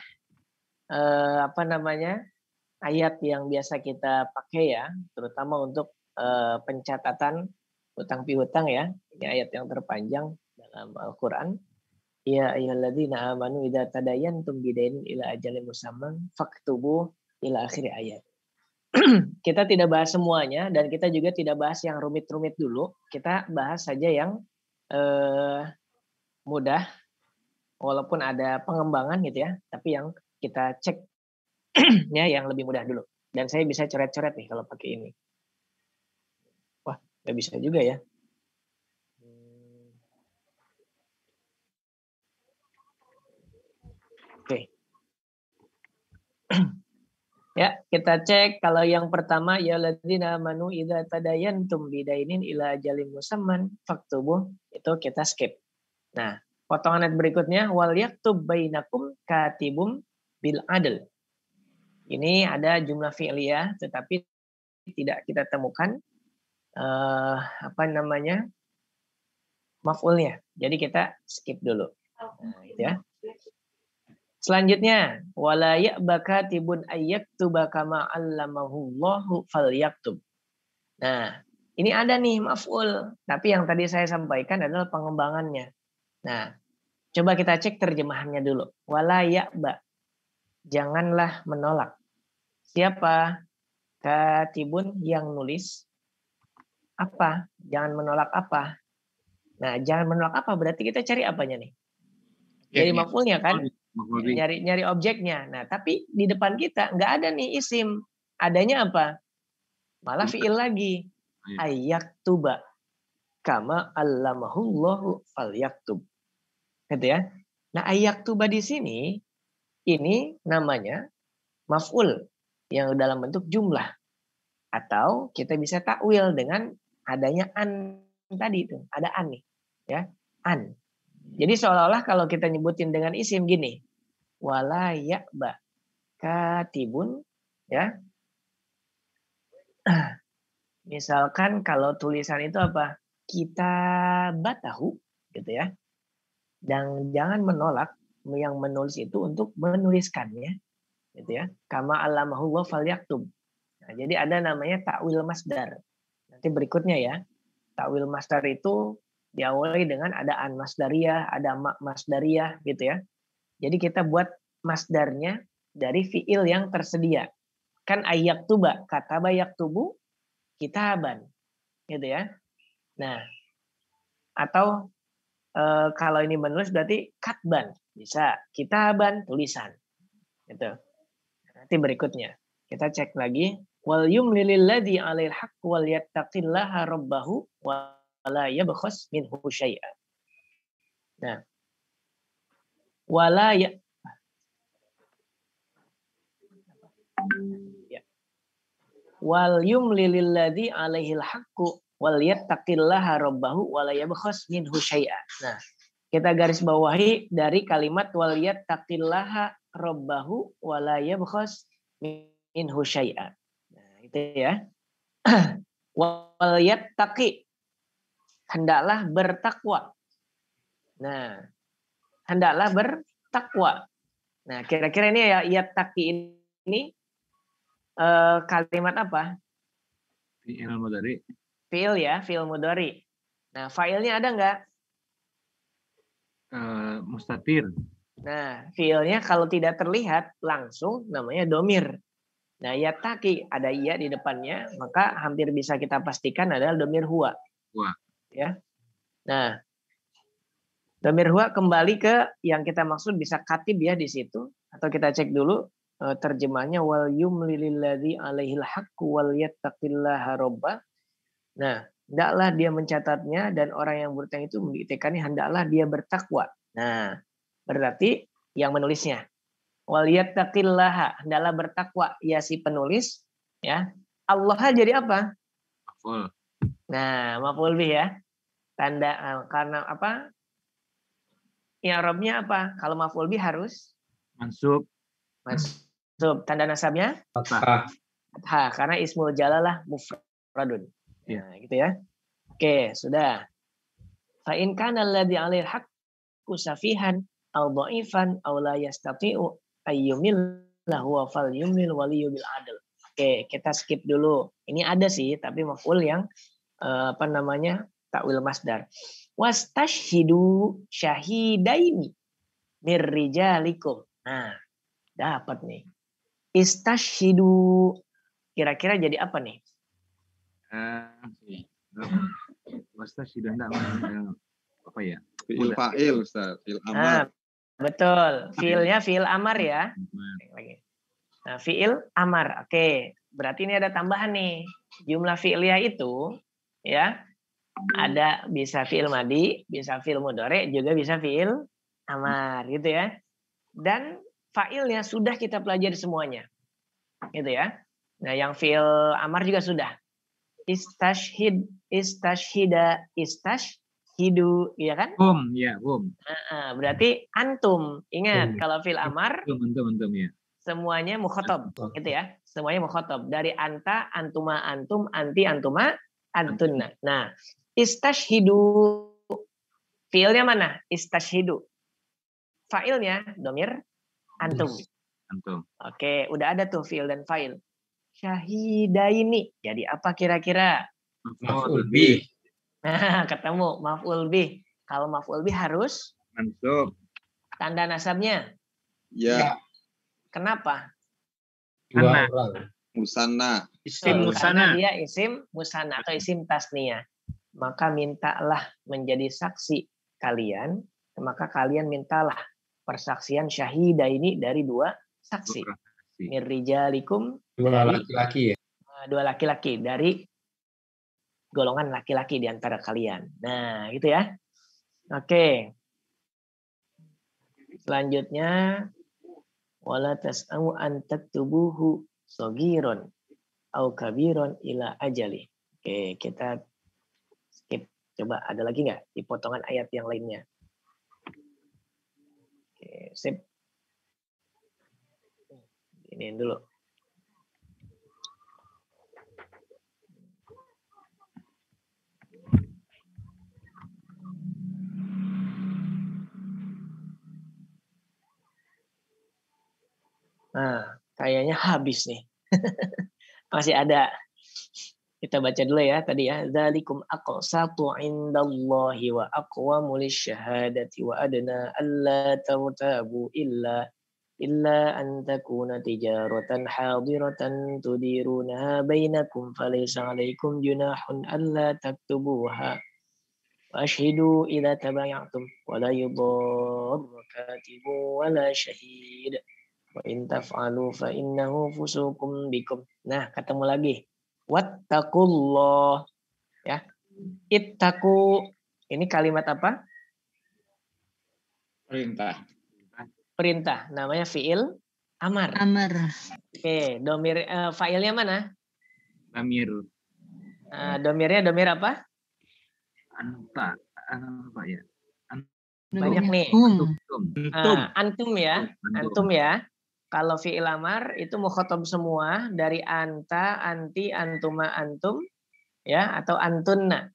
ayat yang biasa kita pakai ya, terutama untuk pencatatan hutang piutang ya. Ini ayat yang terpanjang dalam Al-Quran. Ya ayyuhalladzina amanu idza tadayantum bidainin ila ajalin musamman faktubu ila akhir ayat. Kita tidak bahas semuanya dan kita juga tidak bahas yang rumit-rumit dulu. Kita bahas saja yang mudah, walaupun ada pengembangan gitu ya, tapi yang kita cek ya yang lebih mudah dulu. Dan saya bisa coret-coret nih kalau pakai ini. Wah, nggak bisa juga ya. Oke. Ya, kita cek kalau yang pertama ya ladzina amanu idza tadayantum bidainin ila ajalin musamman faktubuh, itu kita skip. Nah, potongan ayat berikutnya wal yaktub bainakum katibum bil adl. Ini ada jumlah fi'liyah tetapi tidak kita temukan maf'ulnya. Jadi kita skip dulu. Nah, gitu ya. Selanjutnya, wala ya'baka tibun ayyaktuba kama 'allamahullahu falyaktub. Nah, ini ada nih maf'ul, tapi yang tadi saya sampaikan adalah pengembangannya. Nah, coba kita cek terjemahannya dulu. Wala ya'ba. Janganlah menolak. Siapa? Katibun, yang nulis. Apa? Jangan menolak apa? Nah, jangan menolak apa? Berarti kita cari apanya nih? Jadi maf'ulnya kan? Nyari objeknya. Nah, tapi di depan kita nggak ada nih isim. Adanya apa? Malah fi'il lagi. Ayyaktuba. Kama 'allamahullahu falyaktub. Gitu ya. Nah, ayyaktuba di sini ini namanya maf'ul yang dalam bentuk jumlah. Atau kita bisa takwil dengan adanya an tadi itu. Ada an nih, ya. An. Jadi seolah-olah kalau kita nyebutin dengan isim gini, wala ya'ba katibun, ya. Misalkan kalau tulisan itu apa? Kitabatahu gitu ya. Dan jangan menolak yang menulis itu untuk menuliskannya gitu ya. Kama allamahu wa falyaktub. Nah, jadi ada namanya takwil masdar. Nanti berikutnya ya. Takwil masdar itu diawali dengan ada an masdariyah, ada mak masdariyah gitu ya. Jadi kita buat masdarnya dari fiil yang tersedia. Kan ayyaktuba, kataba yaktubu, kitaban gitu ya. Nah, atau kalau ini menulis berarti katban, bisa kitaban, tulisan gitu. Nanti berikutnya kita cek lagi, wal yumlilil ladzi 'alail haqq wal yattaqillaha rabbahu wa la yabkhas minhu syai'a. Nah, wala ya, wal yumlilil ladzi 'alaihil haqqu wal yattaqillaha rabbahu wa la yabkhas minhu syai'a. Nah, kita garis bawahi dari kalimat wal yattaqillaha rabbahu wa la yabkhas minhu syai'a. Nah, itu ya. Wal yattaqi, hendaklah bertakwa. Nah, hendaklah bertakwa. Nah, kira-kira ini ya yattaqi ini kalimat apa? Fi'il mudhari. Fi'il ya, fi'il mudhari. Nah, fa'ilnya ada nggak? Mustatir. Nah, fi'ilnya kalau tidak terlihat langsung namanya domir. Nah, yattaqi ada iya di depannya, maka hampir bisa kita pastikan adalah domir huwa. Huwa. Ya. Nah, domir huwa kembali ke yang kita maksud bisa katib ya di situ, atau kita cek dulu terjemahnya wal yumlilil ladzi 'alaihil haqqu wal yattaqillaha rabbah. Nah, hendaklah dia mencatatnya dan orang yang berutang itu mendiktekannya hendaklah dia bertakwa. Nah, berarti yang menulisnya wal yattaqillaha, hendaklah bertakwa ya si penulis ya. Allah jadi apa? Maf'ul. Nah, maf'ul bih ya. Tanda karena apa? I'rabnya apa? Kalau maf'ul bih harus Mansub. mansub. Tanda nasabnya Fathah. fathah karena ismul jalalah mufradun. Ya. Nah, gitu ya. Oke, sudah. Fa in kana alladhi 'alail haqqu safihan aw dha'ifan aw la yastati'u ayyumil lahu fal yumil waliyyu bil adl. Oke, kita skip dulu. Ini ada sih, tapi maf'ul yang apa namanya? Takwil masdar. Wastashhidu syahidaini mir rijalikum. Nah, dapat nih. Istashhidu kira-kira jadi apa nih? Mustatir enggak apa ya? Fi'il fa'il, Ustaz. Fi'il amar. Betul. Fi'ilnya fi'il amar ya. Nah, fi'il amar. Oke. Berarti ini ada tambahan nih. Jumlah fi'liyah itu ya ada bisa fi'il madi, bisa fi'il mudhari, juga bisa fi'il amar gitu ya. Dan fa'ilnya sudah kita pelajari semuanya. Gitu ya. Nah, yang fi'il amar juga sudah. Istashhid, istashhida, istashhidu, ya kan? Ya, Berarti antum. Ingat, kalau fi'il amar antum ya. semuanya mukhotob, gitu ya. Semuanya mukhotob. Dari anta, antuma, antum, anti, antuma, antunna. Nah, istashhidu. Fiilnya mana? Istashhidu. Fa'ilnya domir antum. Antum. Oke, udah ada tuh fiil dan fa'il. Syahidaini. Jadi apa kira-kira? Maf'ul bih. Nah, ketemu maf'ul bih. Kalau maf'ul bih harus Mansub. tanda nasabnya. Ya. Kenapa? Dua orang. Musanna. Isim Karena musana. dia isim musana atau isim tasniyah. Maka mintalah menjadi saksi kalian. Maka kalian mintalah persaksian syahida ini dari dua saksi. Mirrijalikum. Dua laki-laki ya. Dua laki-laki dari golongan laki-laki di antara kalian. Nah, gitu ya. Oke. Selanjutnya wala tas'au an taktubuhu sagiron au kabiron ila ajali. Oke, kita skip. Coba ada lagi nggak di potongan ayat yang lainnya? Oke, sip. Ini dulu. Nah, kayaknya habis nih. Masih ada. Kita baca dulu ya tadi ya. Dzalikum aqsatu indallahi wa aqwamu lisyahadati wa adna alla tartabu illa an takuna tijaratan hadiratan tudirunaha bainakum falaysa 'alaikum junahun alla taktubuha wa ashhidu idza tabayatum wa la yudarra katibun wa la syahid wa in taf'alu fa innahu fusukum bikum. Nah, ketemu lagi. Wattaqullah, ya. Ittaqu, ini kalimat apa? Perintah. Perintah, namanya fiil amar. Oke, domir failnya mana? Damir. Domirnya domir apa? Anta. Apa ya? Banyak nih. Antum ya. Antum ya. Kalau fi'il amar itu mukhatab semua dari anta, anti, antuma, antum, ya, atau antunna.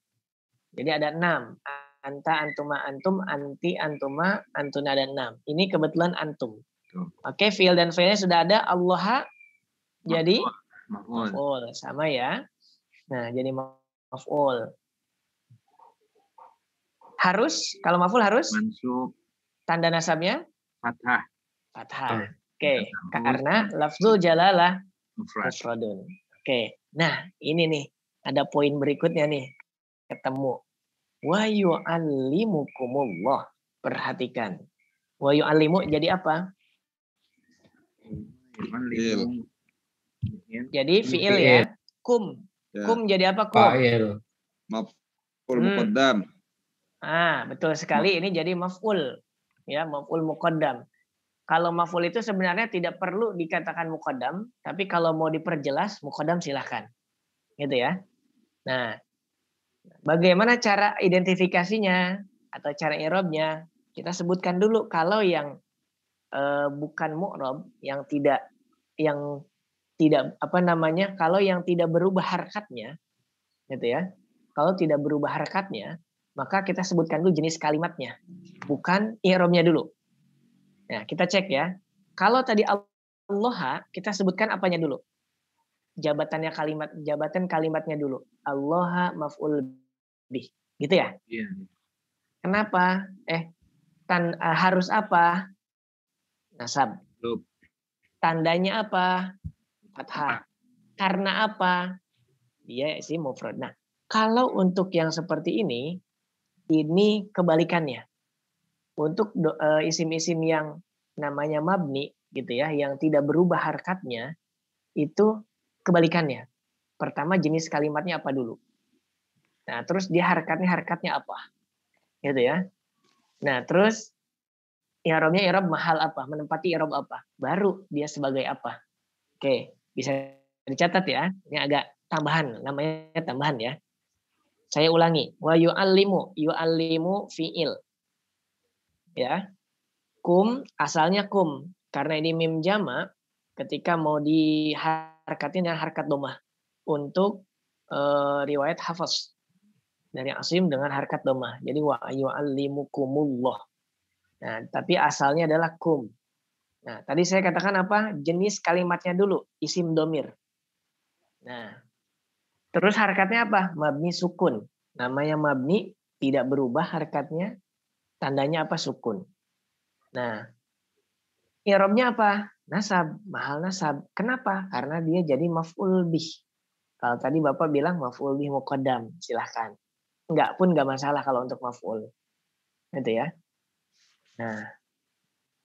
Jadi ada 6. Anta, antuma, antum, anti, antuma, antuna, ada 6. Ini kebetulan antum. Oke, fi'il dan fi'ilnya sudah ada. Allah jadi maf'ul. Sama ya. Nah, jadi maf'ul. Harus, kalau maf'ul harus? Mansub. Tanda nasabnya? Fathah. Oke, karena lafzul jalalah mufradun. Oke, nah ini nih ada poin berikutnya nih, ketemu. Wa yu'allimukumullah. Perhatikan. Wa yu'allimu jadi apa? Jadi fi'il ya. Kum. Kum jadi apa? Kum. Maf'ul muqaddam. Betul sekali, ini jadi maf'ul. Ya, maf'ul muqaddam. Kalau maf'ul itu sebenarnya tidak perlu dikatakan muqaddam, tapi kalau mau diperjelas muqaddam silahkan. Gitu ya. Nah, bagaimana cara identifikasinya atau cara i'rabnya? Kita sebutkan dulu kalau yang bukan mu'rab, yang tidak kalau yang tidak berubah harkatnya, gitu ya. Kalau tidak berubah harkatnya, maka kita sebutkan dulu jenis kalimatnya, bukan i'rabnya dulu. Nah, kita cek ya. Kalau tadi Allah, kita sebutkan apanya dulu? Jabatan kalimatnya dulu. Allah maf'ul bih. Gitu ya? Iya. Kenapa? Harus apa? Nasab. Tandanya apa? Fathah. Karena apa? Dia isim mufrad. Nah, kalau untuk yang seperti ini kebalikannya. Untuk isim-isim yang namanya mabni gitu ya, yang tidak berubah harkatnya, itu kebalikannya. Pertama jenis kalimatnya apa dulu. Nah, terus dia harkatnya apa? Gitu ya. Nah, terus i'rabnya i'rab mahal apa? Menempati i'rab apa? Baru dia sebagai apa? Oke, bisa dicatat ya. Ini agak tambahan, namanya tambahan ya. Saya ulangi. Wa yu'allimu fi'il. Ya. Kum asalnya kum, karena ini mim jama, ketika mau diharkatin dengan harkat domah untuk riwayat hafaz dari Asim dengan harkat domah. Jadi wa yu'allimukumullah. Nah, tapi asalnya adalah kum. Nah, tadi saya katakan apa? Jenis kalimatnya dulu, isim domir. Nah, terus harkatnya apa? Mabni sukun. Namanya mabni, tidak berubah harkatnya. Tandanya apa? Sukun. Nah, i'rabnya apa? Nasab, mahal nasab. Kenapa? Karena dia jadi maf'ul bih. Kalau tadi Bapak bilang maf'ul bih muqaddam, silahkan. Enggak pun enggak masalah kalau untuk maf'ul. Gitu ya. Nah,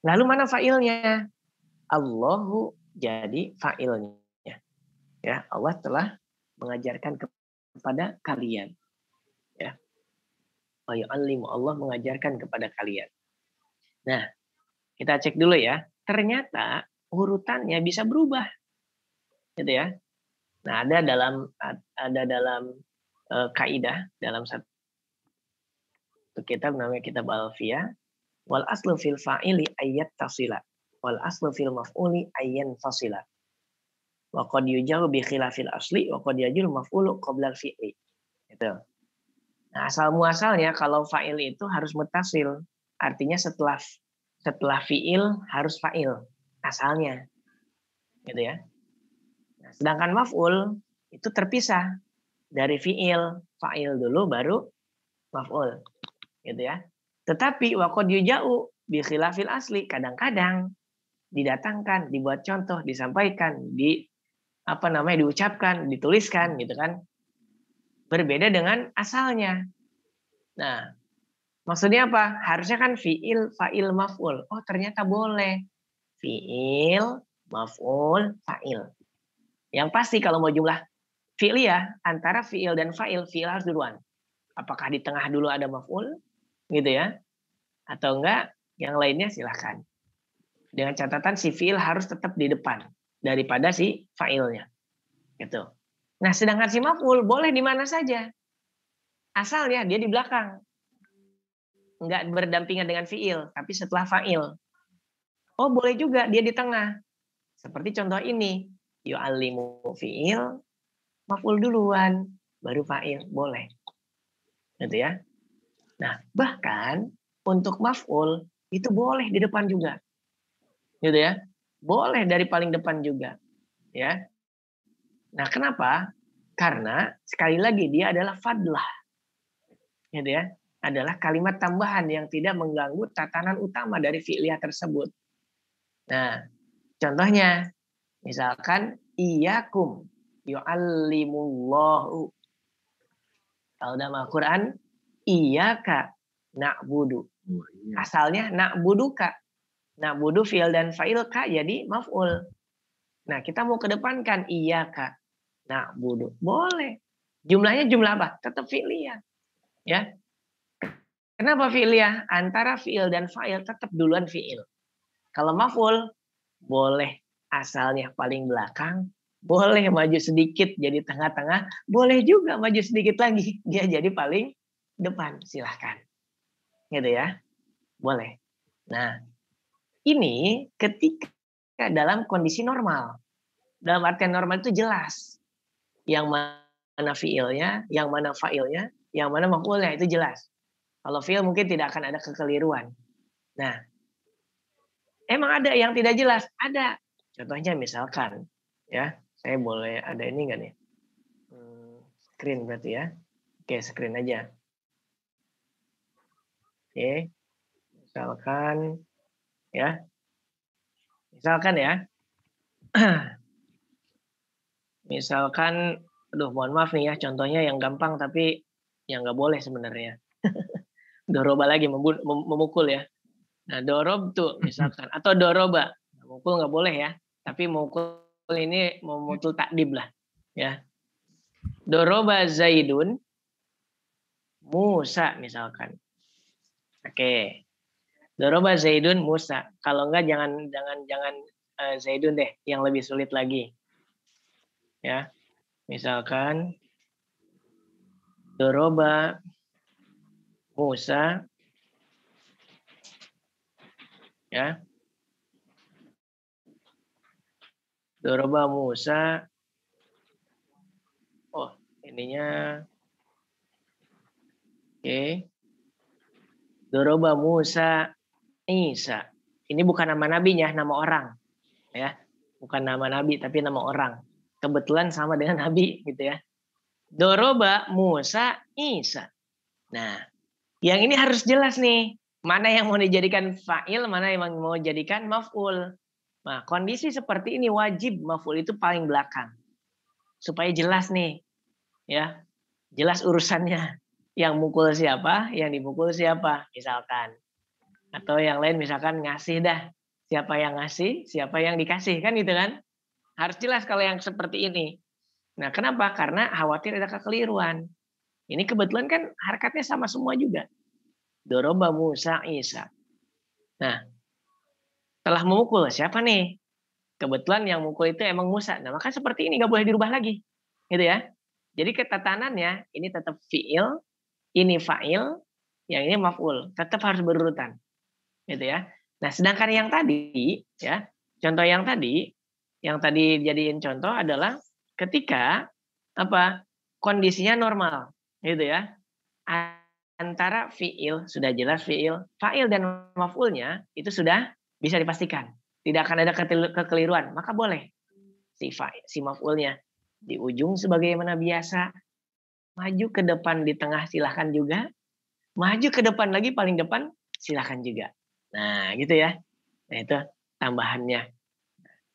lalu mana fa'ilnya? Allahu jadi fa'ilnya. Ya, Allah telah mengajarkan kepada kalian. Ya. Wa yu'allimu, Allah mengajarkan kepada kalian. Nah, kita cek dulu ya. Ternyata urutannya bisa berubah. Gitu ya. Nah, ada dalam kaidah dalam satu kitab namanya kitab Alfiyah, wal aslu fil fa'ili ayat tasila wal aslu fil maf'uli ayyan fasila. Wa qad yujaru bi khilafil asli wa qad yajul maf'ulu qabla al-fi'li. Gitu. Nah, asal muasalnya kalau fa'il itu harus mutasil. Artinya setelah fi'il harus fa'il asalnya. gitu ya. Nah, sedangkan maf'ul itu terpisah dari fi'il, fa'il dulu baru maf'ul, gitu ya. Tetapi waqad yuja'u bi khilafil asli, kadang-kadang didatangkan, dibuat contoh, disampaikan, diucapkan, dituliskan gitu kan. Berbeda dengan asalnya. Nah, maksudnya apa? Harusnya kan fi'il, fa'il, maf'ul. Oh, ternyata boleh. Fi'il, maf'ul, fa'il. Yang pasti kalau mau jumlah fi'liyah antara fi'il dan fa'il, fi'il harus duluan. Apakah di tengah dulu ada maf'ul gitu ya? Atau enggak, yang lainnya silahkan. Dengan catatan si fi'il harus tetap di depan daripada si fa'ilnya. Gitu. Nah, sedangkan si maf'ul boleh di mana saja. Asalnya dia di belakang. Enggak berdampingan dengan fi'il, tapi setelah fa'il. Oh, boleh juga dia di tengah. Seperti contoh ini. Yu'allimu fi'il, maf'ul duluan, baru fa'il. Boleh. Gitu ya. Nah, bahkan untuk maf'ul itu boleh di depan juga. Gitu ya. Boleh dari paling depan juga. Ya. Nah, kenapa? Karena sekali lagi dia adalah fadlah. Gitu ya. Adalah kalimat tambahan yang tidak mengganggu tatanan utama dari fi'liyah tersebut. Nah, contohnya misalkan iyyakum yu'allimullahu. Kalau dalam Al-Qur'an iyyaka na'budu. Asalnya na'buduka. Na'budu fi'il dan fa'il ka jadi maf'ul. Nah, kita mau kedepankan iyyaka na'budu. Boleh. Jumlahnya jumlah apa? Tetap fi'liyah. Ya. Kenapa fi'liyah? Antara fi'il dan fa'il tetap duluan fi'il. Kalau maf'ul boleh asalnya paling belakang, boleh maju sedikit jadi tengah-tengah, boleh juga maju sedikit lagi dia jadi paling depan. Silahkan. Gitu ya. Boleh. Nah, ini ketika dalam kondisi normal. Dalam artian normal itu jelas. Yang mana fi'ilnya, yang mana fa'ilnya, yang mana maf'ulnya itu jelas. Kalau fi'il mungkin tidak akan ada kekeliruan. Nah, emang ada yang tidak jelas? Ada. Contohnya misalkan, ya, saya boleh ada ini nggak nih? Screen berarti ya. Oke, screen aja. Oke, misalkan, ya. Misalkan ya. Misalkan, aduh mohon maaf nih ya, contohnya yang gampang tapi yang nggak boleh sebenarnya. Doroba lagi, memukul ya. Nah, dorob tuh misalkan, atau doroba. Memukul nggak boleh ya, tapi memukul ini memukul takdib lah. Ya. Doroba Zaidun Musa misalkan. Oke. Doroba Zaidun Musa. Kalau enggak jangan Zaidun deh, yang lebih sulit lagi. Ya. Misalkan Doroba Musa, ya. Doroba Musa. Oh, ininya. Oke. Doroba Musa Isa. Ini bukan nama nabinya, nama orang. Ya. Bukan nama nabi, tapi nama orang. Kebetulan sama dengan nabi, gitu ya. Doroba Musa Isa. Nah, yang ini harus jelas nih. Mana yang mau dijadikan fa'il, mana yang mau dijadikan maf'ul. Nah, kondisi seperti ini wajib maf'ul itu paling belakang. Supaya jelas nih. Ya. Jelas urusannya. Yang mukul siapa, yang dipukul siapa, misalkan. Atau yang lain misalkan ngasih dah. Siapa yang ngasih, siapa yang dikasih. Kan gitu kan. Harus jelas kalau yang seperti ini. Nah, kenapa? Karena khawatir ada kekeliruan. Ini kebetulan kan harkatnya sama semua juga. Doroba Musa Isa. Nah, setelah memukul siapa nih? Kebetulan yang mukul itu emang Musa. Nah, maka seperti ini nggak boleh dirubah lagi. Gitu ya. Jadi ketatanannya ini tetap fi'il, ini fa'il, yang ini maf'ul. Tetap harus berurutan. Gitu ya. Nah, sedangkan yang tadi, ya, contoh yang tadi jadiin contoh adalah ketika apa? Kondisinya normal, gitu ya. Antara fi'il, sudah jelas fi'il, fa'il dan maf'ulnya itu sudah bisa dipastikan. Tidak akan ada kekeliruan, maka boleh. si maf'ulnya di ujung sebagaimana biasa, maju ke depan di tengah silahkan juga, maju ke depan lagi paling depan silahkan juga. Nah gitu ya. Nah itu tambahannya.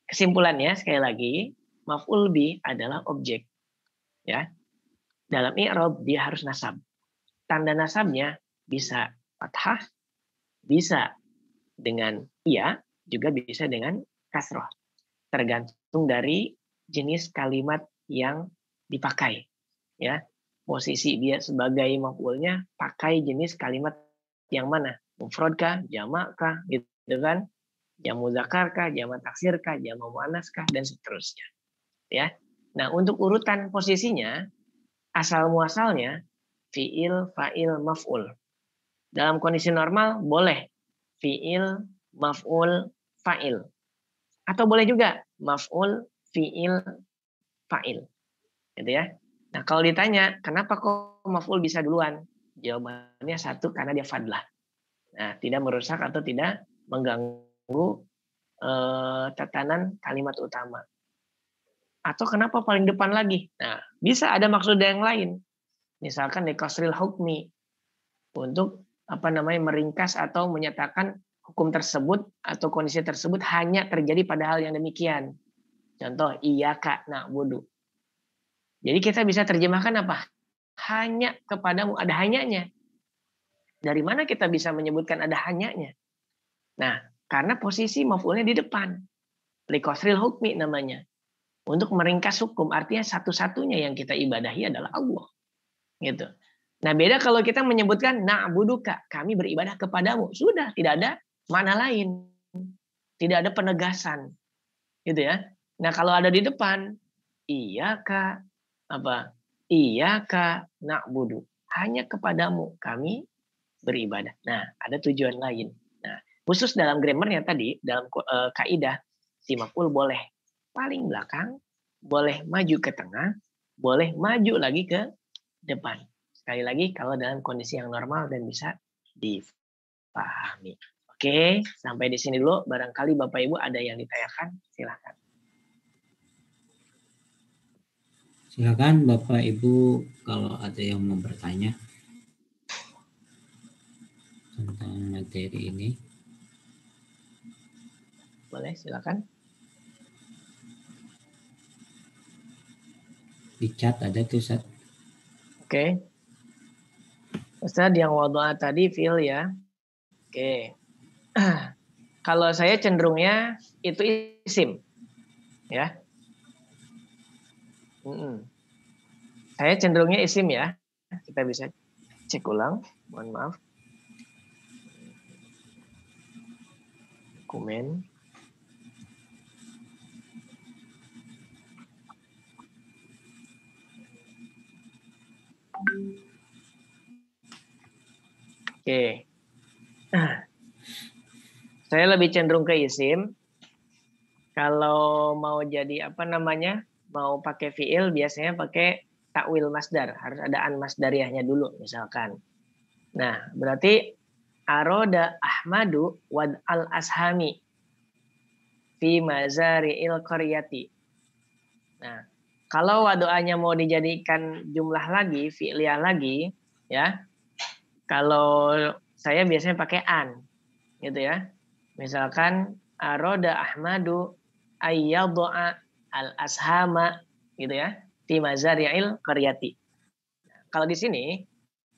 Kesimpulannya sekali lagi, maf'ul bih adalah objek. Ya. Dalam i'rab dia harus nasab. Tanda nasabnya bisa fathah, bisa dengan iya, juga bisa dengan kasroh. Tergantung dari jenis kalimat yang dipakai. Ya. Posisi dia sebagai maf'ulnya pakai jenis kalimat yang mana? Mufrad kah, jamak kah, gitu kan? Jamu zakar kah, jamak taksir kah, jamak muannas kah, dan seterusnya. Ya. Nah, untuk urutan posisinya, asal muasalnya fiil, fa'il, maf'ul. Dalam kondisi normal boleh fiil, maf'ul, fa'il. Atau boleh juga maf'ul, fiil, fa'il. Gitu ya. Nah, kalau ditanya, kenapa kok maf'ul bisa duluan? Jawabannya satu, karena dia fadlah. Nah, tidak merusak atau tidak mengganggu tatanan kalimat utama. Atau kenapa paling depan lagi? Nah, bisa ada maksud yang lain. Misalkan liqasril hukmi, untuk meringkas atau menyatakan hukum tersebut atau kondisi tersebut hanya terjadi pada hal yang demikian. Contoh, iyyaka na'budu. Jadi kita bisa terjemahkan apa? Hanya kepadamu, ada hanyanya. Dari mana kita bisa menyebutkan ada hanyanya? Nah, karena posisi maf'ulnya di depan. Liqasril hukmi namanya. Untuk meringkas hukum, artinya satu-satunya yang kita ibadahi adalah Allah. Gitu. Nah, beda kalau kita menyebutkan na'buduka, kami beribadah kepadamu. Sudah, tidak ada makna lain. Tidak ada penegasan. Gitu ya. Nah, kalau ada di depan, iyyaka iyyaka na'budu. Hanya kepadamu kami beribadah. Nah, ada tujuan lain. Nah, khusus dalam grammarnya tadi, dalam kaidah, si maf'ul boleh paling belakang, boleh maju ke tengah, boleh maju lagi ke depan. Sekali lagi kalau dalam kondisi yang normal dan bisa dipahami. Oke, sampai di sini dulu. Barangkali Bapak Ibu ada yang ditanyakan, silahkan. Silakan Bapak Ibu kalau ada yang mau bertanya tentang materi ini. Boleh, silakan. Di chat ada tuh, Ustaz. Oke. Ustaz, yang wadu'a tadi fi'il ya. Oke. Kalau saya cenderungnya itu isim. Ya. Saya cenderungnya isim ya. Kita bisa cek ulang. Mohon maaf. Dokumen. Oke. Saya lebih cenderung ke isim. Kalau mau jadi mau pakai fiil biasanya pakai takwil masdar, harus ada an masdariyahnya dulu misalkan. Nah, berarti aroda Ahmadu wad al ashami fi mazari'il qaryati. Nah, kalau wadu'anya mau dijadikan jumlah lagi, fi'liyah lagi, ya. Kalau saya biasanya pakai an, gitu ya. Misalkan aroda Ahmadu ayyadha'a al-ashama, gitu ya, fi mazari'il qaryati. Kalau di sini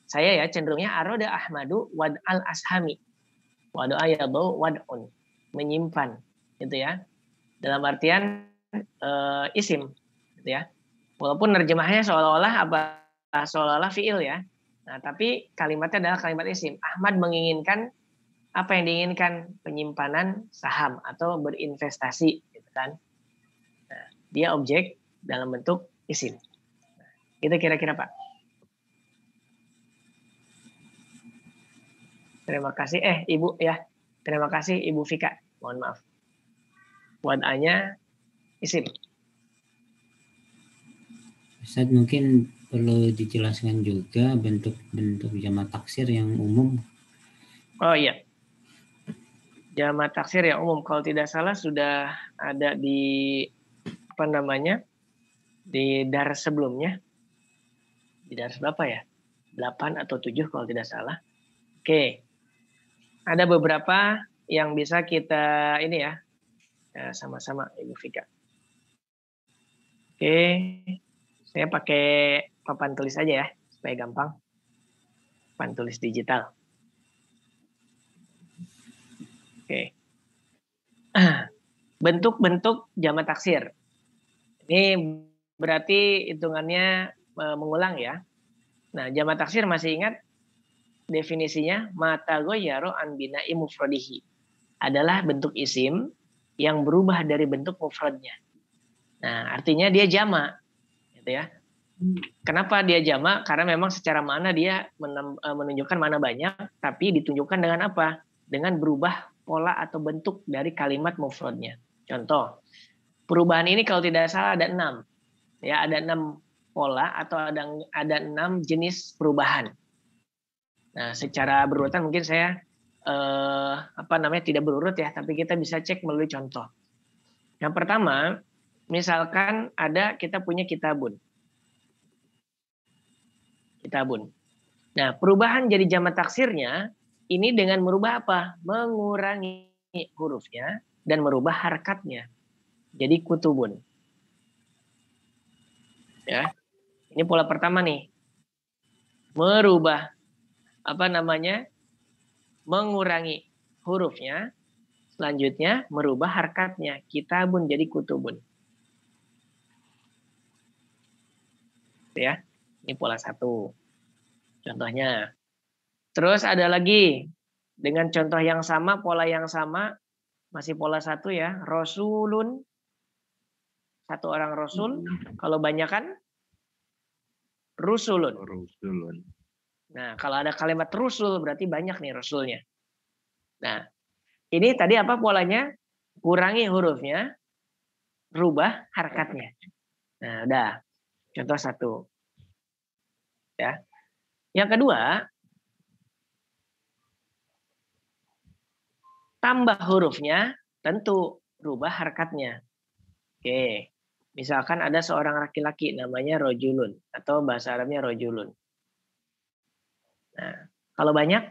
saya ya cenderungnya aroda Ahmadu wad al-ashami. Wadu'a yadhu wad'un, menyimpan, gitu ya. Dalam artian isim, gitu ya. Walaupun nerjemahnya seolah-olah fiil ya. Nah, tapi kalimatnya adalah kalimat isim. Ahmad menginginkan apa yang diinginkan, penyimpanan saham atau berinvestasi, gitu kan. Nah, dia objek dalam bentuk isim. Nah, itu kira-kira Pak. Terima kasih Ibu ya. Terima kasih Ibu Vika. Mohon maaf. Wad'anya isim. Ustaz, mungkin perlu dijelaskan juga bentuk-bentuk jamak taksir yang umum. Oh iya. Jamak taksir yang umum, kalau tidak salah sudah ada di di dars sebelumnya. Di dars berapa ya? 8 atau 7 kalau tidak salah. Oke. Ada beberapa yang bisa kita ini ya. Sama-sama Ibu Vika. Oke. Saya pakai papan tulis aja ya supaya gampang. Papan tulis digital. Oke. Bentuk-bentuk jamak taksir. Ini berarti hitungannya mengulang ya. Nah, jamak taksir masih ingat definisinya mata goyaro an bina'i mufradihi. Adalah bentuk isim yang berubah dari bentuk mufradnya. Nah, artinya dia jamak. Gitu ya. Kenapa dia jamak? Karena memang secara makna dia menunjukkan makna banyak, tapi ditunjukkan dengan apa? Dengan berubah pola atau bentuk dari kalimat mufradnya. Contoh, perubahan ini kalau tidak salah ada 6. Ya, ada 6 pola atau ada 6 jenis perubahan. Nah, secara berurutan mungkin saya tidak berurut ya, tapi kita bisa cek melalui contoh. Yang pertama, misalkan kita punya kitabun. Nah, perubahan jadi jamak taksirnya ini dengan merubah apa? Mengurangi hurufnya dan merubah harkatnya. Jadi kutubun. Ya. Ini pola pertama nih. Merubah mengurangi hurufnya. Selanjutnya merubah harkatnya. Kitabun jadi kutubun. Ya. Ini pola 1. Contohnya. Terus ada lagi. Dengan contoh yang sama, pola yang sama. Masih pola 1 ya. Rasulun. 1 orang rasul. Kalau banyak kan? Rusulun. Nah, kalau ada kalimat rusul berarti banyak nih rasulnya. Nah, ini tadi apa polanya? Kurangi hurufnya. Rubah harkatnya. Nah, udah. Contoh 1. Ya. Yang kedua, tambah hurufnya, tentu rubah harkatnya. Oke, misalkan ada seorang laki-laki namanya rojulun atau bahasa Arabnya rojulun. Nah, kalau banyak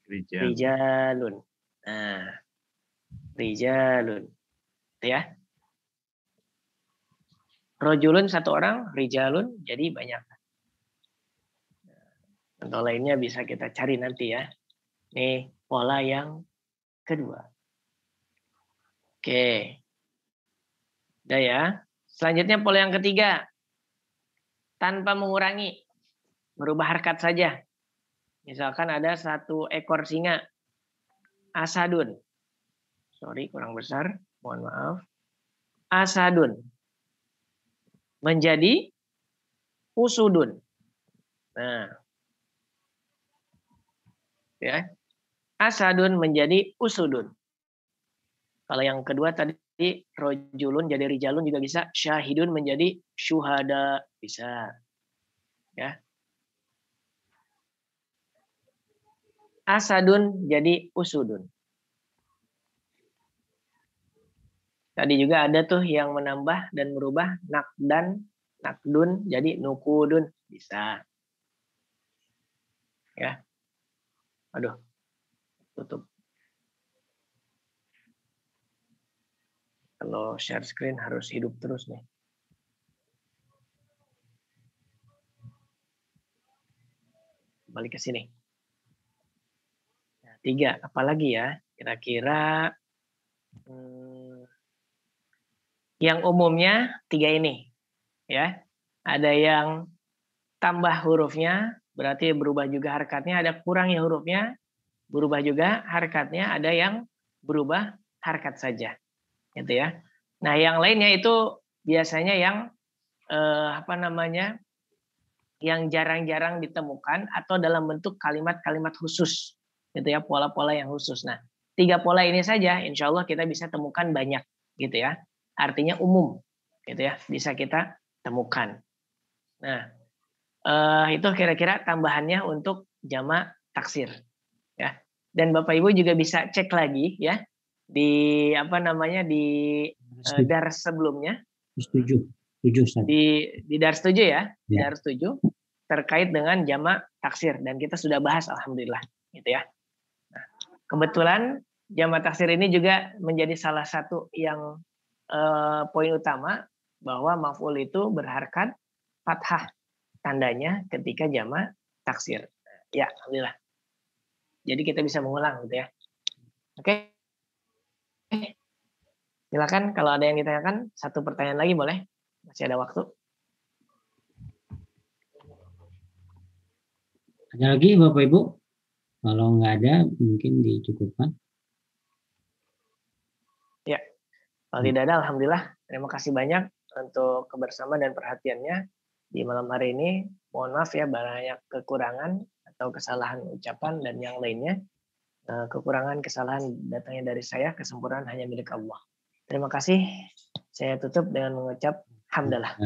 rijalun. Nah, rijalun, ya. Rojulun 1 orang, rijalun jadi banyak. Contoh lainnya bisa kita cari nanti ya. Ini pola yang kedua. Oke. Udah ya. Selanjutnya pola yang ketiga. Tanpa mengurangi. Merubah harkat saja. Misalkan ada 1 ekor singa. Asadun. Sorry, kurang besar. Mohon maaf. Asadun. Menjadi usudun. Nah. Ya. Asadun menjadi usudun. Kalau yang kedua tadi rojulun jadi rijalun juga bisa. Syahidun menjadi syuhada bisa. Ya. Asadun jadi usudun. Tadi juga ada tuh yang menambah dan merubah nakdan, nakdun jadi nukudun bisa. Ya. Aduh. Tutup. Kalau share screen harus hidup terus nih. Balik ke sini. Nah, 3, apalagi ya? Kira-kira yang umumnya 3 ini. Ya. Ada yang tambah hurufnya, berarti berubah juga harkatnya. Ada kurangi hurufnya, berubah juga harkatnya. Ada yang berubah harkat saja. Gitu ya. Nah, yang lainnya itu biasanya yang yang jarang-jarang ditemukan atau dalam bentuk kalimat-kalimat khusus. Gitu ya, pola-pola yang khusus. Nah, 3 pola ini saja insya Allah kita bisa temukan banyak gitu ya. Artinya umum gitu ya, bisa kita temukan. Nah, itu kira-kira tambahannya untuk jamak taksir ya. Dan Bapak Ibu juga bisa cek lagi ya di dars sebelumnya Setuju. Setuju, Ustaz. Di Dars 7 ya. Di Ya. Dars 7 terkait dengan jamak taksir dan kita sudah bahas alhamdulillah gitu ya. Nah, kebetulan jamak taksir ini juga menjadi salah satu yang poin utama bahwa maf'ul itu berharkat fathah tandanya ketika jamak taksir. Ya, alhamdulillah. Jadi kita bisa mengulang gitu ya. Oke. Silakan kalau ada yang ditanyakan, satu pertanyaan lagi boleh? Masih ada waktu. Ada lagi Bapak Ibu? Kalau nggak ada mungkin dicukupkan. Ya. Kalau tidak ada, alhamdulillah. Terima kasih banyak untuk kebersamaan dan perhatiannya di malam hari ini. Mohon maaf ya banyak kekurangan atau kesalahan ucapan dan yang lainnya. Kekurangan, kesalahan datangnya dari saya, kesempurnaan hanya milik Allah. Terima kasih. Saya tutup dengan mengucap hamdalah.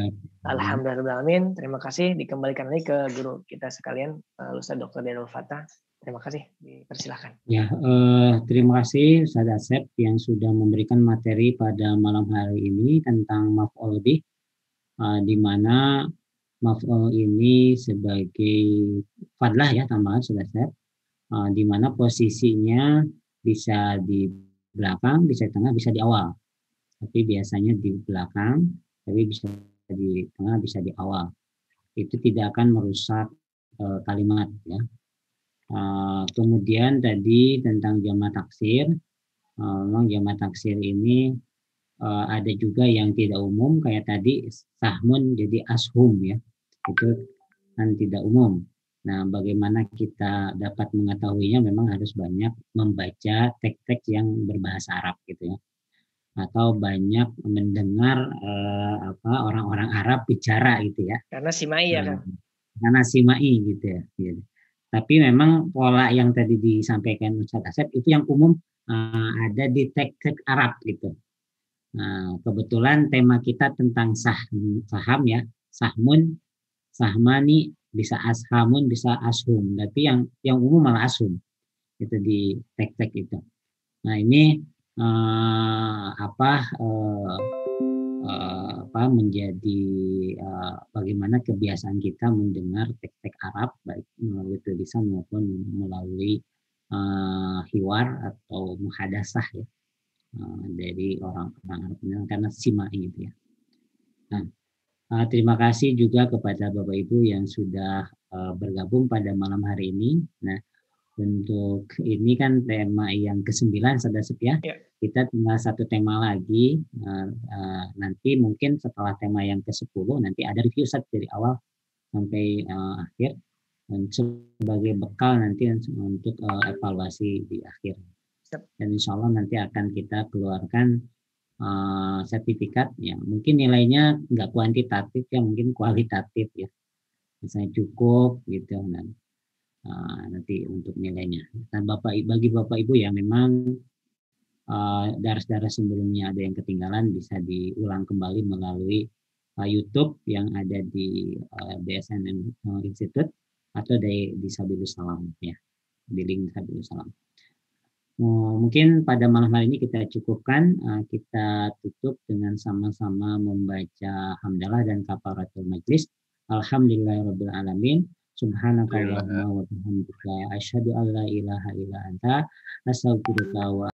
Alhamdulillahirrahmanirrahim. Terima kasih. Dikembalikan lagi ke guru kita sekalian, Ustaz Dr. Dairul Fatah. Terima kasih. Dipersilahkan. Ya, terima kasih Ustaz Asep yang sudah memberikan materi pada malam hari ini tentang maf'ul bih, di mana maf'ul ini sebagai fadlah ya, tambahan Ustaz Asep, di mana posisinya bisa di belakang, bisa di tengah, bisa di awal. Tapi biasanya di belakang, tapi bisa di tengah, bisa di awal. Itu tidak akan merusak kalimat ya. Kemudian tadi tentang jamak taksir, memang jamak taksir ini ada juga yang tidak umum kayak tadi sahmun jadi ashum ya, itu kan tidak umum. Nah, bagaimana kita dapat mengetahuinya? Memang harus banyak membaca teks-teks yang berbahasa Arab gitu ya, atau banyak mendengar orang-orang Arab bicara gitu ya. Karena simai ya kan. Karena simai gitu ya. Gitu. Tapi memang pola yang tadi disampaikan Ustaz Asep itu yang umum ada di teks-teks Arab gitu. Nah, kebetulan tema kita tentang saham ya, sahmun, sahmani, bisa ashamun, bisa ashum. Tapi yang umum malah ashum. Itu di teks-teks itu. Nah, ini menjadi bagaimana kebiasaan kita mendengar teks-teks Arab baik melalui tulisan maupun melalui hiwar atau muhadasah ya dari orang-orang Arab karena simak gitu ya. Nah, terima kasih juga kepada Bapak Ibu yang sudah bergabung pada malam hari ini. Nah, untuk ini kan tema yang ke-9 Saudara Setia. Ya. Kita tinggal satu tema lagi. Nanti mungkin setelah tema yang ke-10 nanti ada review dari awal sampai akhir dan sebagai bekal nanti untuk evaluasi di akhir. Dan insya Allah nanti akan kita keluarkan sertifikat ya, mungkin nilainya nggak kuantitatif ya, mungkin kualitatif ya, misalnya cukup gitu nanti untuk nilainya. Dan bagi Bapak Ibu ya memang daras-daras sebelumnya ada yang ketinggalan bisa diulang kembali melalui YouTube yang ada di BSNM Institute atau di Sabilus Salam ya, di link Sabilus Salam. Mungkin pada malam hari ini kita cukupkan, kita tutup dengan sama-sama membaca hamdalah dan kafaratul majlis. Alhamdulillahirabbil alamin. Subhanakallahumma wa bihamdika asyhadu an la ilaha illa anta astaghfiruka wa